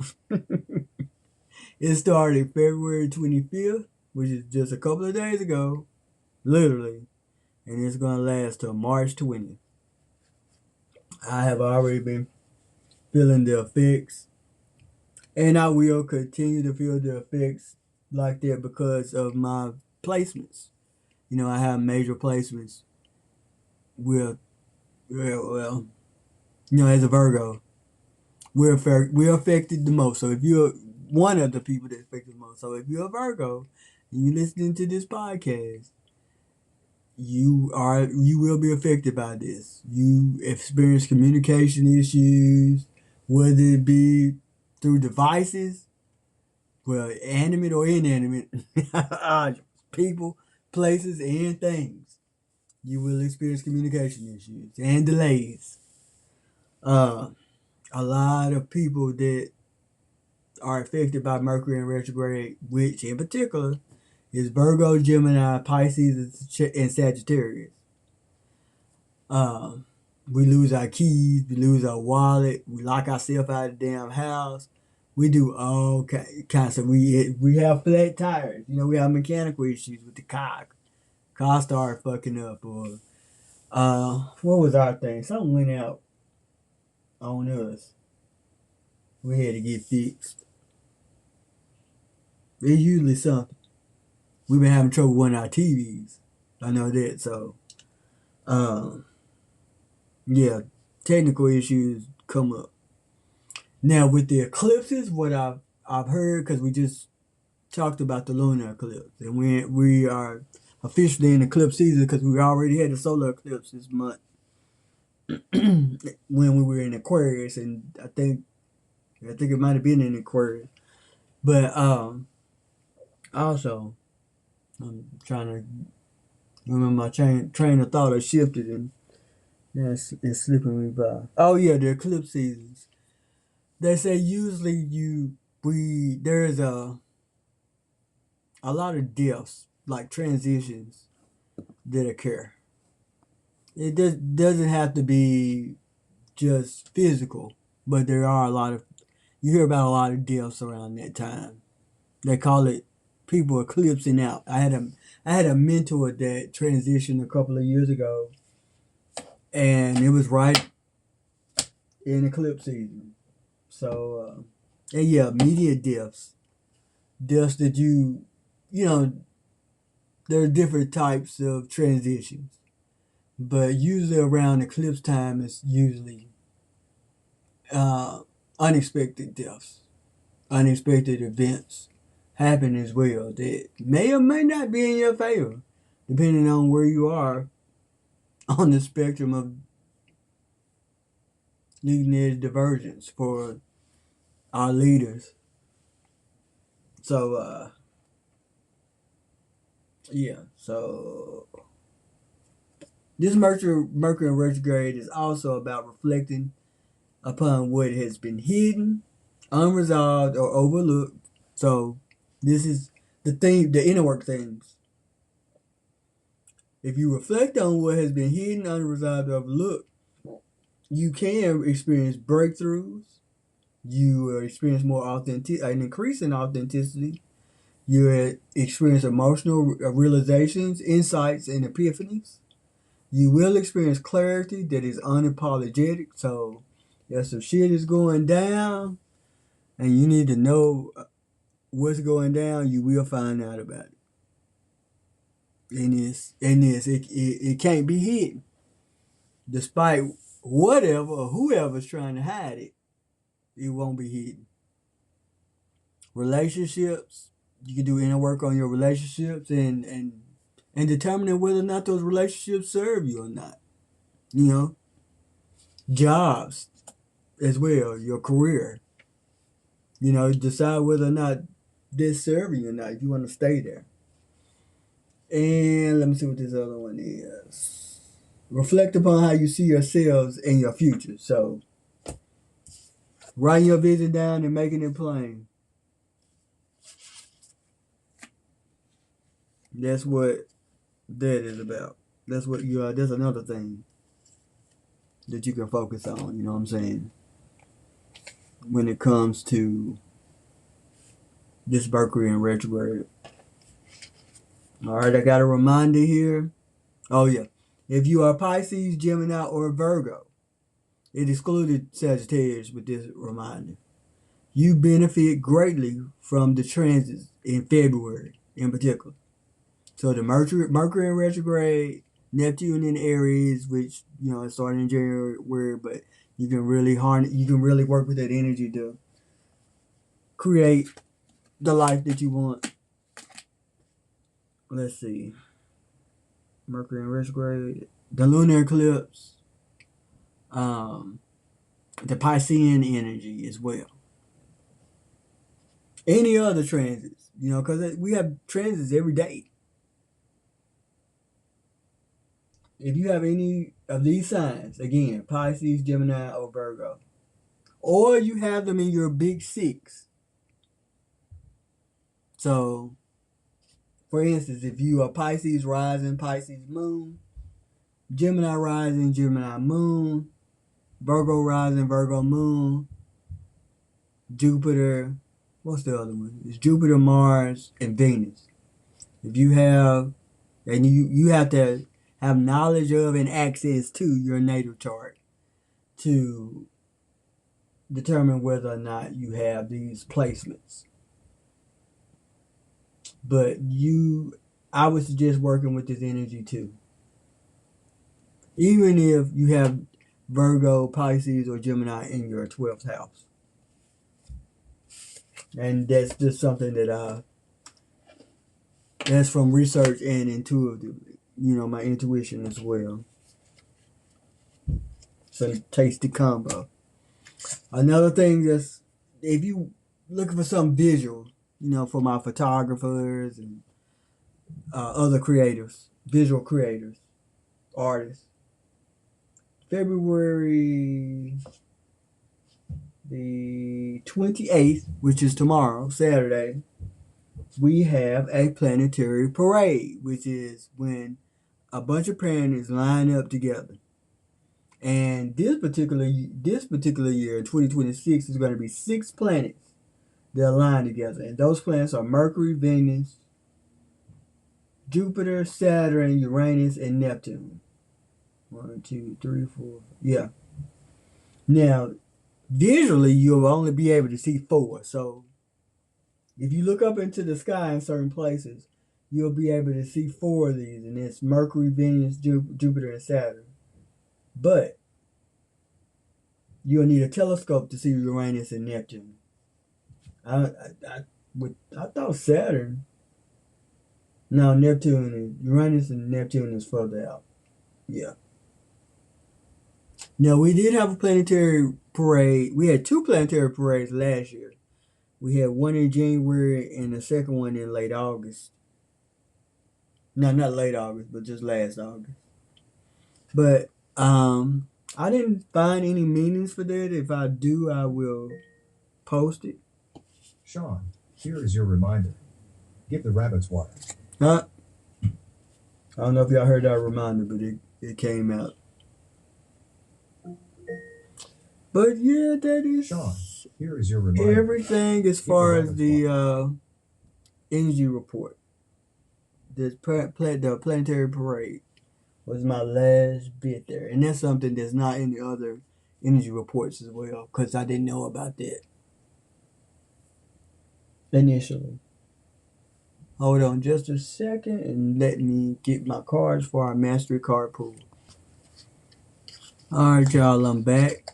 It started February 25th, which is just a couple of days ago, literally. And it's going to last till March 20th. I have already been feeling the effects, and I will continue to feel the effects like that because of my placements. You know, I have major placements with, well, you know, as a Virgo, we're affected the most. So if you're one of the people that's affected the most, so if you're a Virgo and you're listening to this podcast, you will be affected by this. You experience communication issues, whether it be through devices, well, animate or inanimate, people, places, and things. You will experience communication issues and delays. Uh, a lot of people that are affected by Mercury in retrograde, which in particular is Virgo, Gemini, Pisces, and Sagittarius. Uh, we lose our keys, we lose our wallet, we lock ourselves out of the damn house. We do all kinds of, we have flat tires. You know, we have mechanical issues with the car. Car started fucking up, or what was our thing? Something went out on us. We had to get fixed. It's usually something. We've been having trouble with our TVs. I know that. So, um, yeah, technical issues come up. Now with the eclipses, what I've heard, because we just talked about the lunar eclipse, and we are officially in eclipse season because we already had the solar eclipse this month when we were in Aquarius, and I think it might have been in Aquarius, but also I'm trying to remember my train of thought has shifted and it's slipping me by. Oh yeah, the eclipse seasons. They say usually there's a lot of deaths, like transitions that occur. It doesn't have to be just physical, but there are you hear about a lot of deaths around that time. They call it people eclipsing out. I had a mentor that transitioned a couple of years ago, and it was right in eclipse season. So, and yeah, immediate deaths that you know, there are different types of transitions, but usually around eclipse time is usually uh, unexpected deaths, unexpected events happen as well that may or may not be in your favor, depending on where you are on the spectrum of leading edge divergence for our leaders. So, yeah, so this Mercury retrograde is also about reflecting upon what has been hidden, unresolved, or overlooked. So this is the inner work things. If you reflect on what has been hidden, unresolved, or overlooked, you can experience breakthroughs. You will experience an increase in authenticity. You will experience emotional realizations, insights, and epiphanies. You will experience clarity that is unapologetic. So, if some shit is going down and you need to know what's going down, you will find out about it. It can't be hidden. Despite whatever or whoever's trying to hide it, it won't be hidden. Relationships, you can do inner work on your relationships and determining whether or not those relationships serve you or not. You know, jobs as well, your career. You know, decide whether or not they're serving you or not, if you want to stay there. And let me see what this other one is. Reflect upon how you see yourselves and your future. So, writing your vision down and making it plain. That's what that is about. That's what you are. That's another thing that you can focus on. You know what I'm saying? When it comes to this Mercury in retrograde. All right, I got a reminder here. Oh yeah, if you are Pisces, Gemini, or Virgo, it excluded Sagittarius with this reminder. You benefit greatly from the transits in February in particular. So the Mercury in retrograde, Neptune in Aries, which is starting in January, but you can really work with that energy to create the life that you want. Let's see. Mercury in retrograde, the lunar eclipse, the Piscean energy as well. Any other transits, because we have transits every day. If you have any of these signs, again, Pisces, Gemini, or Virgo, or you have them in your big six. So, for instance, if you are Pisces rising, Pisces moon, Gemini rising, Gemini moon, Virgo rising, Virgo moon, Jupiter, what's the other one? It's Jupiter, Mars, and Venus. If you have, and you have to have knowledge of and access to your natal chart to determine whether or not you have these placements. But I would suggest working with this energy too. Even if you have Virgo, Pisces, or Gemini in your 12th house. And that's just something that's from research and intuitive, my intuition as well. Some tasty combo. Another thing that's, if you looking for some visual, for my photographers and other creators, visual creators, artists, February the 28th, which is tomorrow, Saturday, we have a planetary parade, which is when a bunch of planets line up together. And this particular year, 2026, is going to be 6 planets that align together. And those planets are Mercury, Venus, Jupiter, Saturn, Uranus, and Neptune. 1, 2, 3, 4. Yeah. Now, visually, you'll only be able to see 4. So, if you look up into the sky in certain places, you'll be able to see 4 of these. And it's Mercury, Venus, Jupiter, and Saturn. But you'll need a telescope to see Uranus and Neptune. I thought Saturn. No, Uranus and Neptune is further out. Yeah. Now, we did have a planetary parade. We had 2 planetary parades last year. We had one in January and the second one in late August. No, not late August, but just last August. But I didn't find any meanings for that. If I do, I will post it. Sean, here is your reminder. Give the rabbits water. Huh? I don't know if y'all heard that reminder, but it came out. But yeah, that is Sean, here is your reminder. Everything as far as the energy report. The planetary parade was my last bit there. And that's something that's not in the other energy reports as well, because I didn't know about that initially. Hold on just a second and let me get my cards for our mastery card pool. Alright, y'all, I'm back.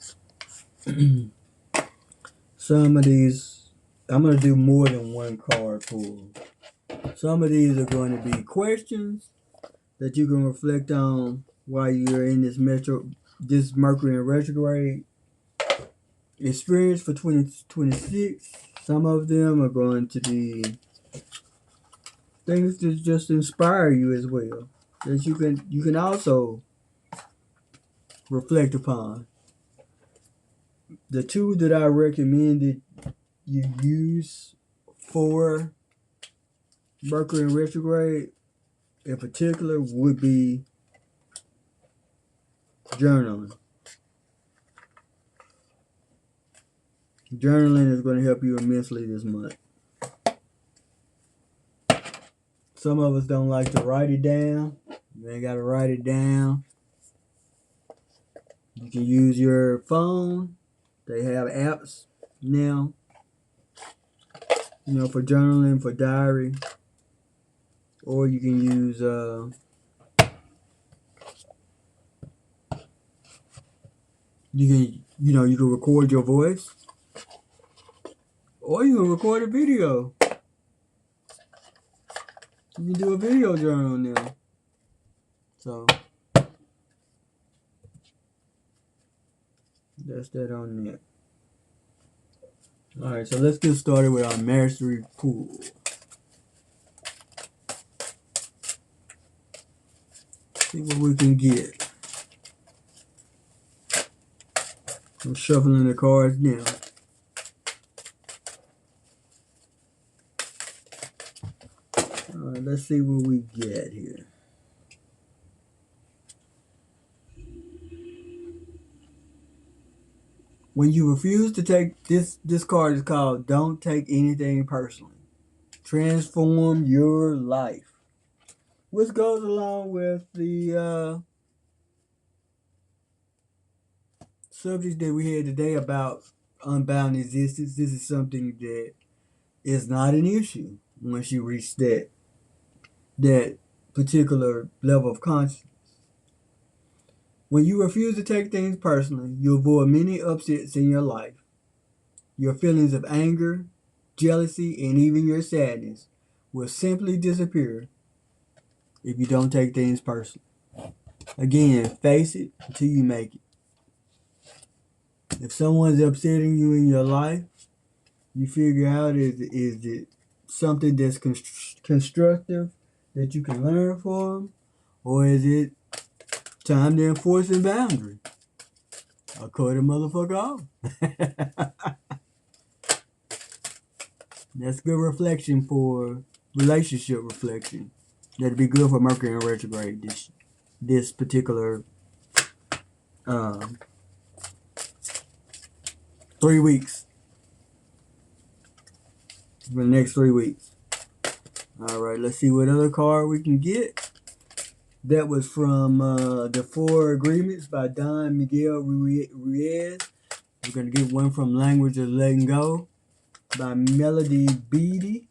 Some of these, I'm going to do more than one card pool. Some of these are going to be questions that you can reflect on while you're in this Mercury in retrograde. Experience for 2026. Some of them are going to be things that just inspire you as well, that you can also reflect upon. The 2 that I recommended you use for Mercury in retrograde in particular would be journaling. Journaling is going to help you immensely this month. Some of us don't like to write it down. You ain't got to write it down. You can use your phone. They have apps now for journaling, for diary, or you can use you can record your voice, or you can record a video. You can do a video journal now. So that's that on that. All right, so let's get started with our mastery pool. See what we can get. I'm shuffling the cards now. All right, let's see what we get here. When you refuse to take this card is called "Don't Take Anything Personally." Transform your life, which goes along with the subject that we had today about unbound existence. This is something that is not an issue once you reach that particular level of consciousness. When you refuse to take things personally, you avoid many upsets in your life. Your feelings of anger, jealousy, and even your sadness will simply disappear if you don't take things personally. Again, face it until you make it. If someone's upsetting you in your life, you figure out is it something that's constructive that you can learn from, or is it time to enforce a boundary? I'll cut a motherfucker off. That's good reflection for relationship reflection. That'd be good for Mercury in retrograde this particular 3 weeks. For the next 3 weeks. All right, let's see what other card we can get. That was from The Four Agreements by Don Miguel Ruiz. We're going to get one from Language of Letting Go by Melody Beatty.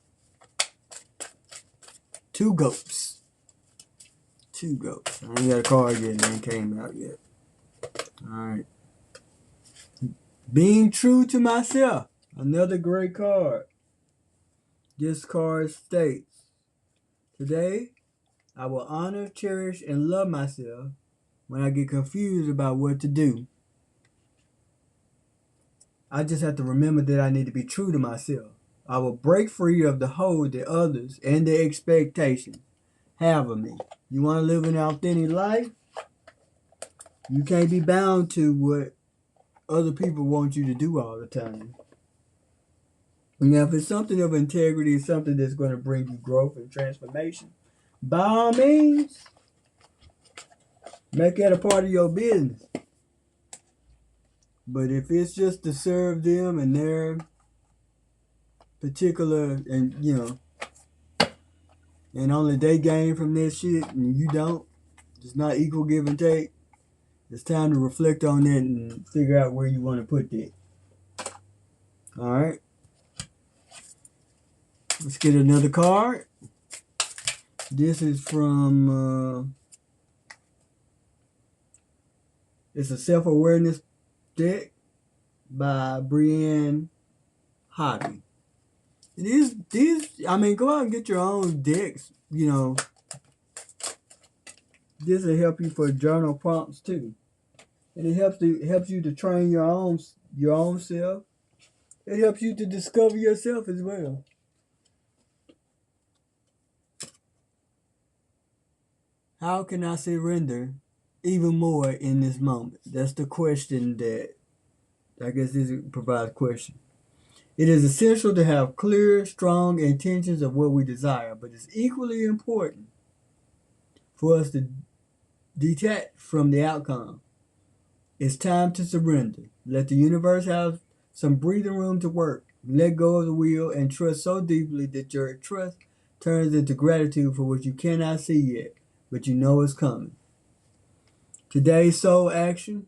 Two goats. I ain't got a card yet. It ain't came out yet. All right. Being True to Myself. Another great card. This card states, today, I will honor, cherish, and love myself when I get confused about what to do. I just have to remember that I need to be true to myself. I will break free of the hold that others and their expectations have of me. You want to live an authentic life? You can't be bound to what other people want you to do all the time. Now, if it's something of integrity, something that's going to bring you growth and transformation, by all means, make that a part of your business. But if it's just to serve them and their particular, and only they gain from this shit and you don't, it's not equal give and take. It's time to reflect on that and figure out where you want to put that. All right. Let's get another card. This is from, it's a self-awareness deck by Brienne Hobby. These, go out and get your own decks, This will help you for journal prompts too. And it helps you to train your own self. It helps you to discover yourself as well. How can I surrender even more in this moment? That's the question that I guess this provides a question. It is essential to have clear, strong intentions of what we desire, but it's equally important for us to detach from the outcome. It's time to surrender. Let the universe have some breathing room to work. Let go of the wheel and trust so deeply that your trust turns into gratitude for what you cannot see yet, but you know is coming. Today's soul action.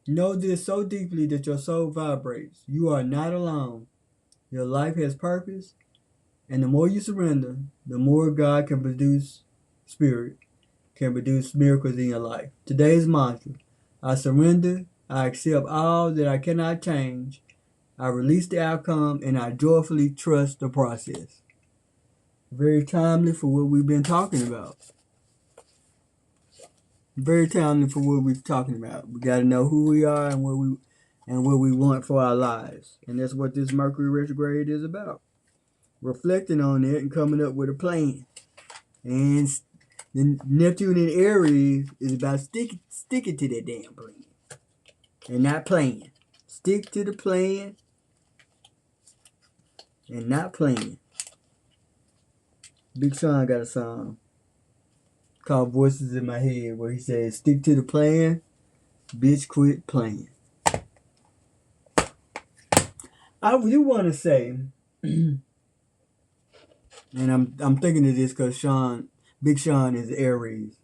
Know this so deeply that your soul vibrates. You are not alone. Your life has purpose, and the more you surrender, the more God can produce spirit, can produce miracles in your life. Today's mantra: I surrender, I accept all that I cannot change, I release the outcome, and I joyfully trust the process. Very timely for what we've been talking about. Very timely for what we're talking about. We got to know who we are and what we want for our lives, and that's what this Mercury retrograde is about. Reflecting on it and coming up with a plan. And the Neptune in Aries is about sticking to that damn plan and not playing. Stick to the plan and not playing. Big Sean got a song called Voices in My Head where he says, stick to the plan, bitch, quit playing. I do want to say, and I'm thinking of this because Big Sean is Aries.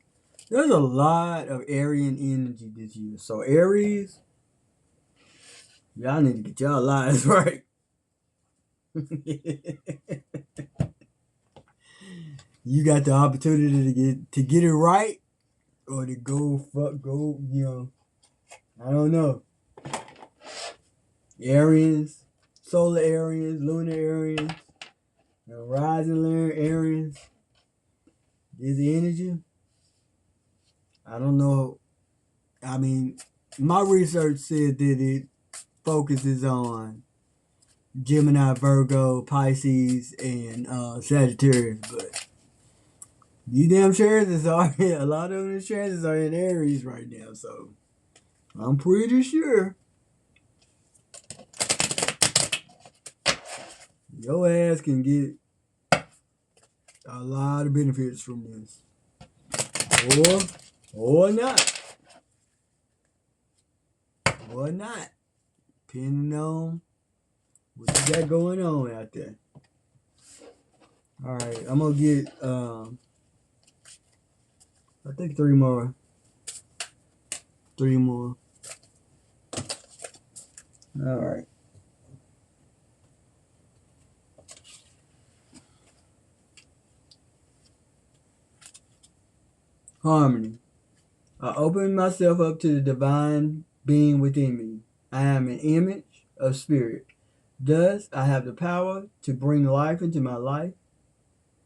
There's a lot of Aryan energy this year. So Aries, y'all need to get y'all lives right. You got the opportunity to get it right or to go, I don't know. Aries, solar Aries, lunar Aries, rising lunar Aries. Is the energy? I don't know. I mean, my research said that it focuses on Gemini, Virgo, Pisces, and Sagittarius, but you damn chances are a lot of the chances are in Aries right now, so I'm pretty sure your ass can get a lot of benefits from this. Or not. Or not. Depending on what you got going on out there. Alright, I'm gonna get I think three more. Alright. Harmony. I open myself up to the divine being within me. I am an image of spirit. Thus, I have the power to bring life into my life,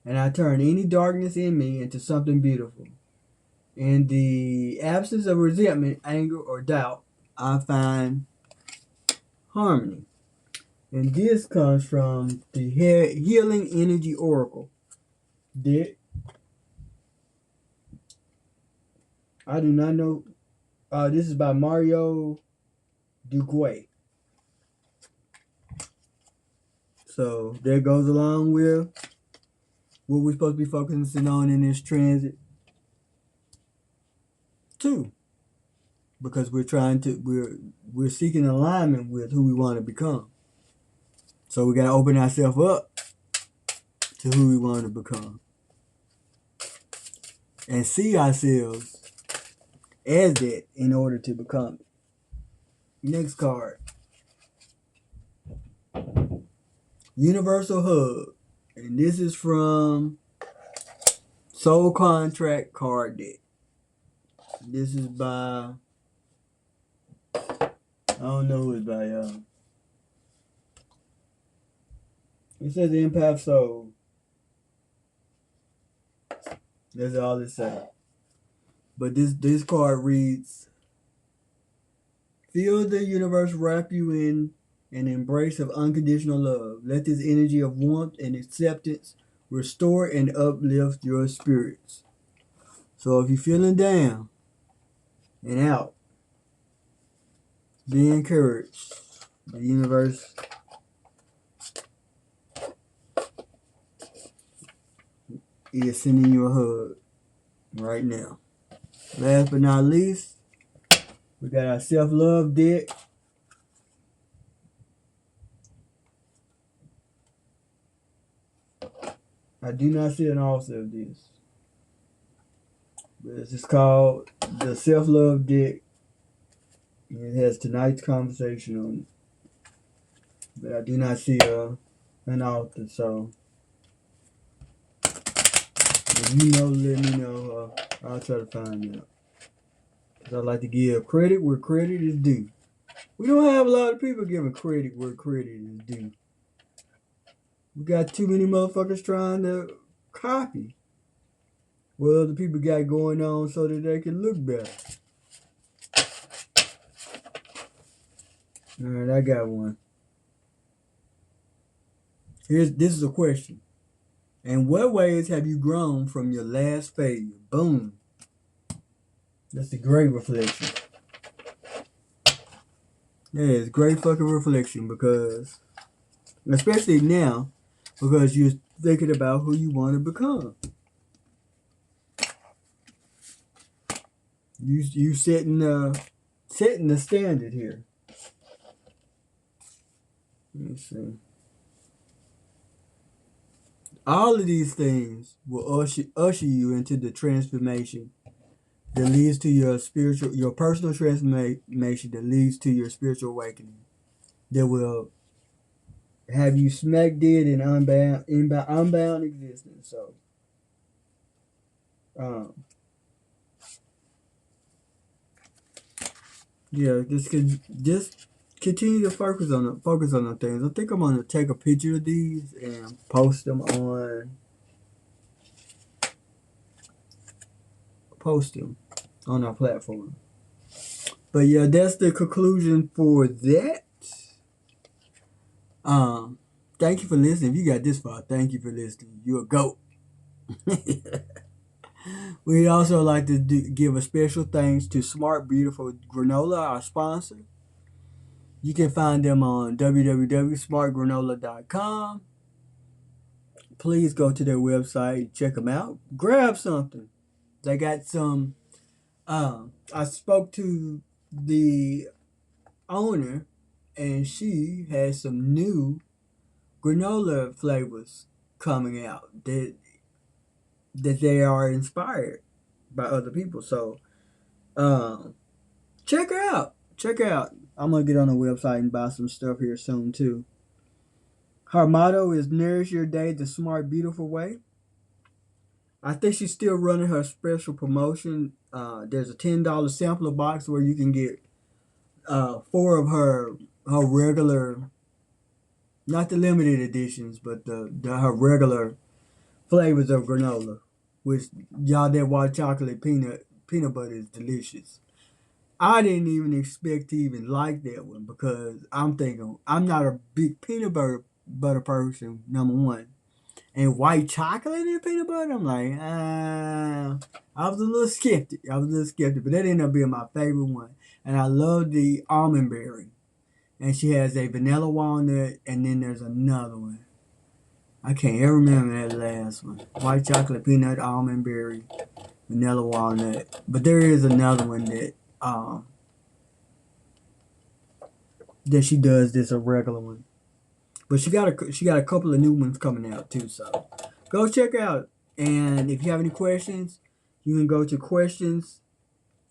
and I turn any darkness in me into something beautiful. In the absence of resentment, anger, or doubt, I find harmony. And this comes from the Healing Energy Oracle. I do not know. This is by Mario Duque. So that goes along with what we're supposed to be focusing on in this transit too, because we're seeking alignment with who we want to become. So we got to open ourselves up to who we want to become and see ourselves as that in order to become it. Next card. Universal Hug. And this is from Soul Contract Card Deck. This is by, I don't know who it's by, y'all. It says Empath Soul. That's all it says. But this card reads, feel the universe wrap you in an embrace of unconditional love. Let this energy of warmth and acceptance restore and uplift your spirits. So if you're feeling down and out, be encouraged. The universe is sending you a hug right now. Last but not least, we got our self-love deck. I do not see an offset of this. But it's just called the self-love deck. And it has tonight's conversation on it. But I do not see an author. So if you know, let me know. I'll try to find out. 'Cause I like to give credit where credit is due. We don't have a lot of people giving credit where credit is due. We got too many motherfuckers trying to copy what other people got going on so that they can look better. All right, I got one. This is a question. In what ways have you grown from your last failure? Boom. That's a great reflection. Yeah, it's great fucking reflection because, especially now, because you're thinking about who you want to become. You setting the standard here. Let me see. All of these things will usher you into the transformation that leads to your personal transformation that leads to your spiritual awakening. That will have you smack dead in unbound existence. So, um, yeah, just continue to focus on the things. I think I'm gonna take a picture of these and post them on our platform. But yeah, that's the conclusion for that. Um, Thank you for listening. If you got this far, thank you for listening. You're a goat. We'd also like to give a special thanks to Smart Beautiful Granola, our sponsor. You can find them on www.smartgranola.com. Please go to their website, check them out, grab something. They got some. I spoke to the owner, and she has some new granola flavors coming out that they are inspired by other people. So, check her out. Check her out. I'm gonna get on the website and buy some stuff here soon too. Her motto is "Nourish your day the smart, beautiful way." I think she's still running her special promotion. There's a $10 sampler box where you can get four of her regular, not the limited editions, but her regular flavors of granola, which y'all that watch chocolate peanut butter is delicious. I didn't even expect to even like that one because I'm thinking I'm not a big peanut butter person, number one. And white chocolate and peanut butter, I'm like, I was a little skeptic. But that ended up being my favorite one. And I love the almond berry. And she has a vanilla walnut, and then there's another one. I can't ever remember that last one. White chocolate, peanut, almond berry, vanilla walnut. But there is another one that she does this a regular one. But she got a couple of new ones coming out too. So go check out. And if you have any questions, you can go to you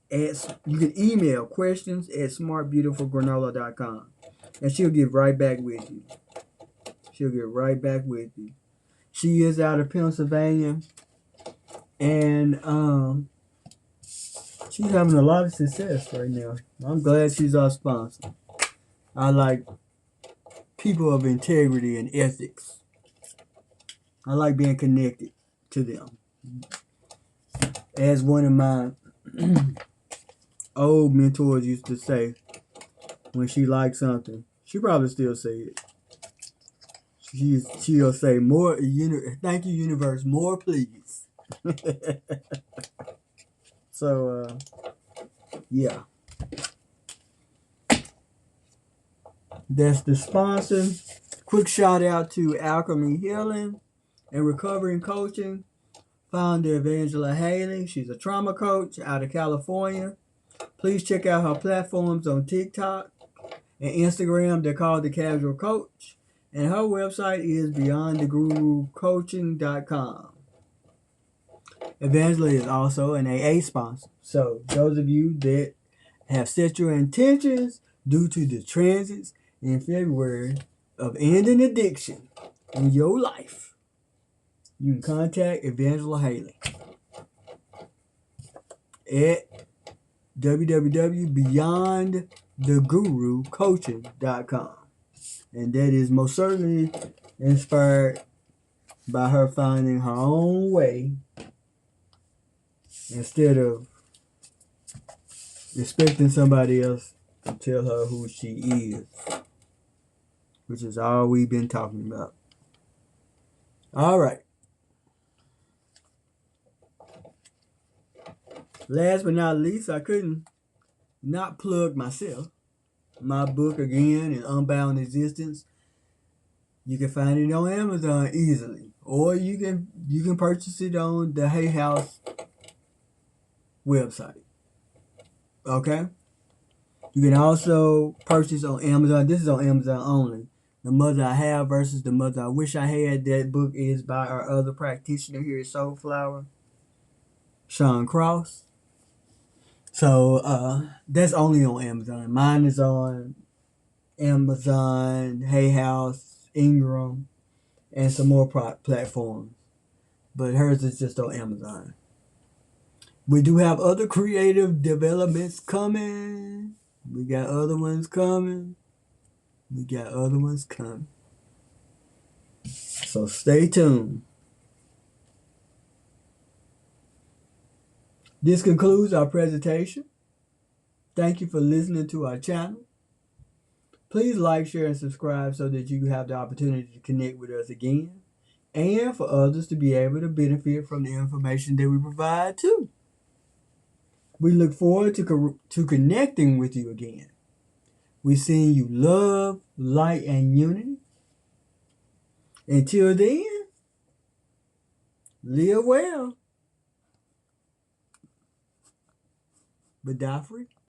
can email questions@smartbeautifulgranola.com, and she'll get right back with you. She is out of Pennsylvania, and she's having a lot of success right now. I'm glad she's our sponsor. I like people of integrity and ethics. I like being connected to them. As one of my old mentors used to say, when she liked something, she probably still say it. She'll say more. Thank you, universe. More, please. So yeah, that's the sponsor. Quick shout out to Alchemy Healing and Recovering Coaching. Founder Angela Haley. She's a trauma coach out of California. Please check out her platforms on TikTok and Instagram. They're called The Casual Coach. And her website is beyondthegurucoaching.com. Evangela is also an AA sponsor. So those of you that have set your intentions due to the transits in February of ending addiction, in your life, you can contact Evangela Haley at www.beyondthegurucoaching.com. And that is most certainly inspired by her finding her own way instead of expecting somebody else to tell her who she is, which is all we've been talking about. All right. Last but not least, I couldn't not plug myself. My book again in Unbound Existence. You can find it on Amazon easily, or you can purchase it on the Hay House website. Okay. You can also purchase on Amazon. This is on Amazon only. The Mother I Have versus the Mother I Wish I Had. That book is by our other practitioner here at Soulflower, Sean Cross. So that's only on Amazon. Mine is on Amazon, Hay House, Ingram, and some more platforms. But hers is just on Amazon. We do have other creative developments coming. We got other ones coming. So stay tuned. This concludes our presentation. Thank you for listening to our channel. Please like, share, and subscribe so that you have the opportunity to connect with us again, and for others to be able to benefit from the information that we provide too. We look forward to connecting with you again. We send you love, light, and unity. Until then, live well, but die free.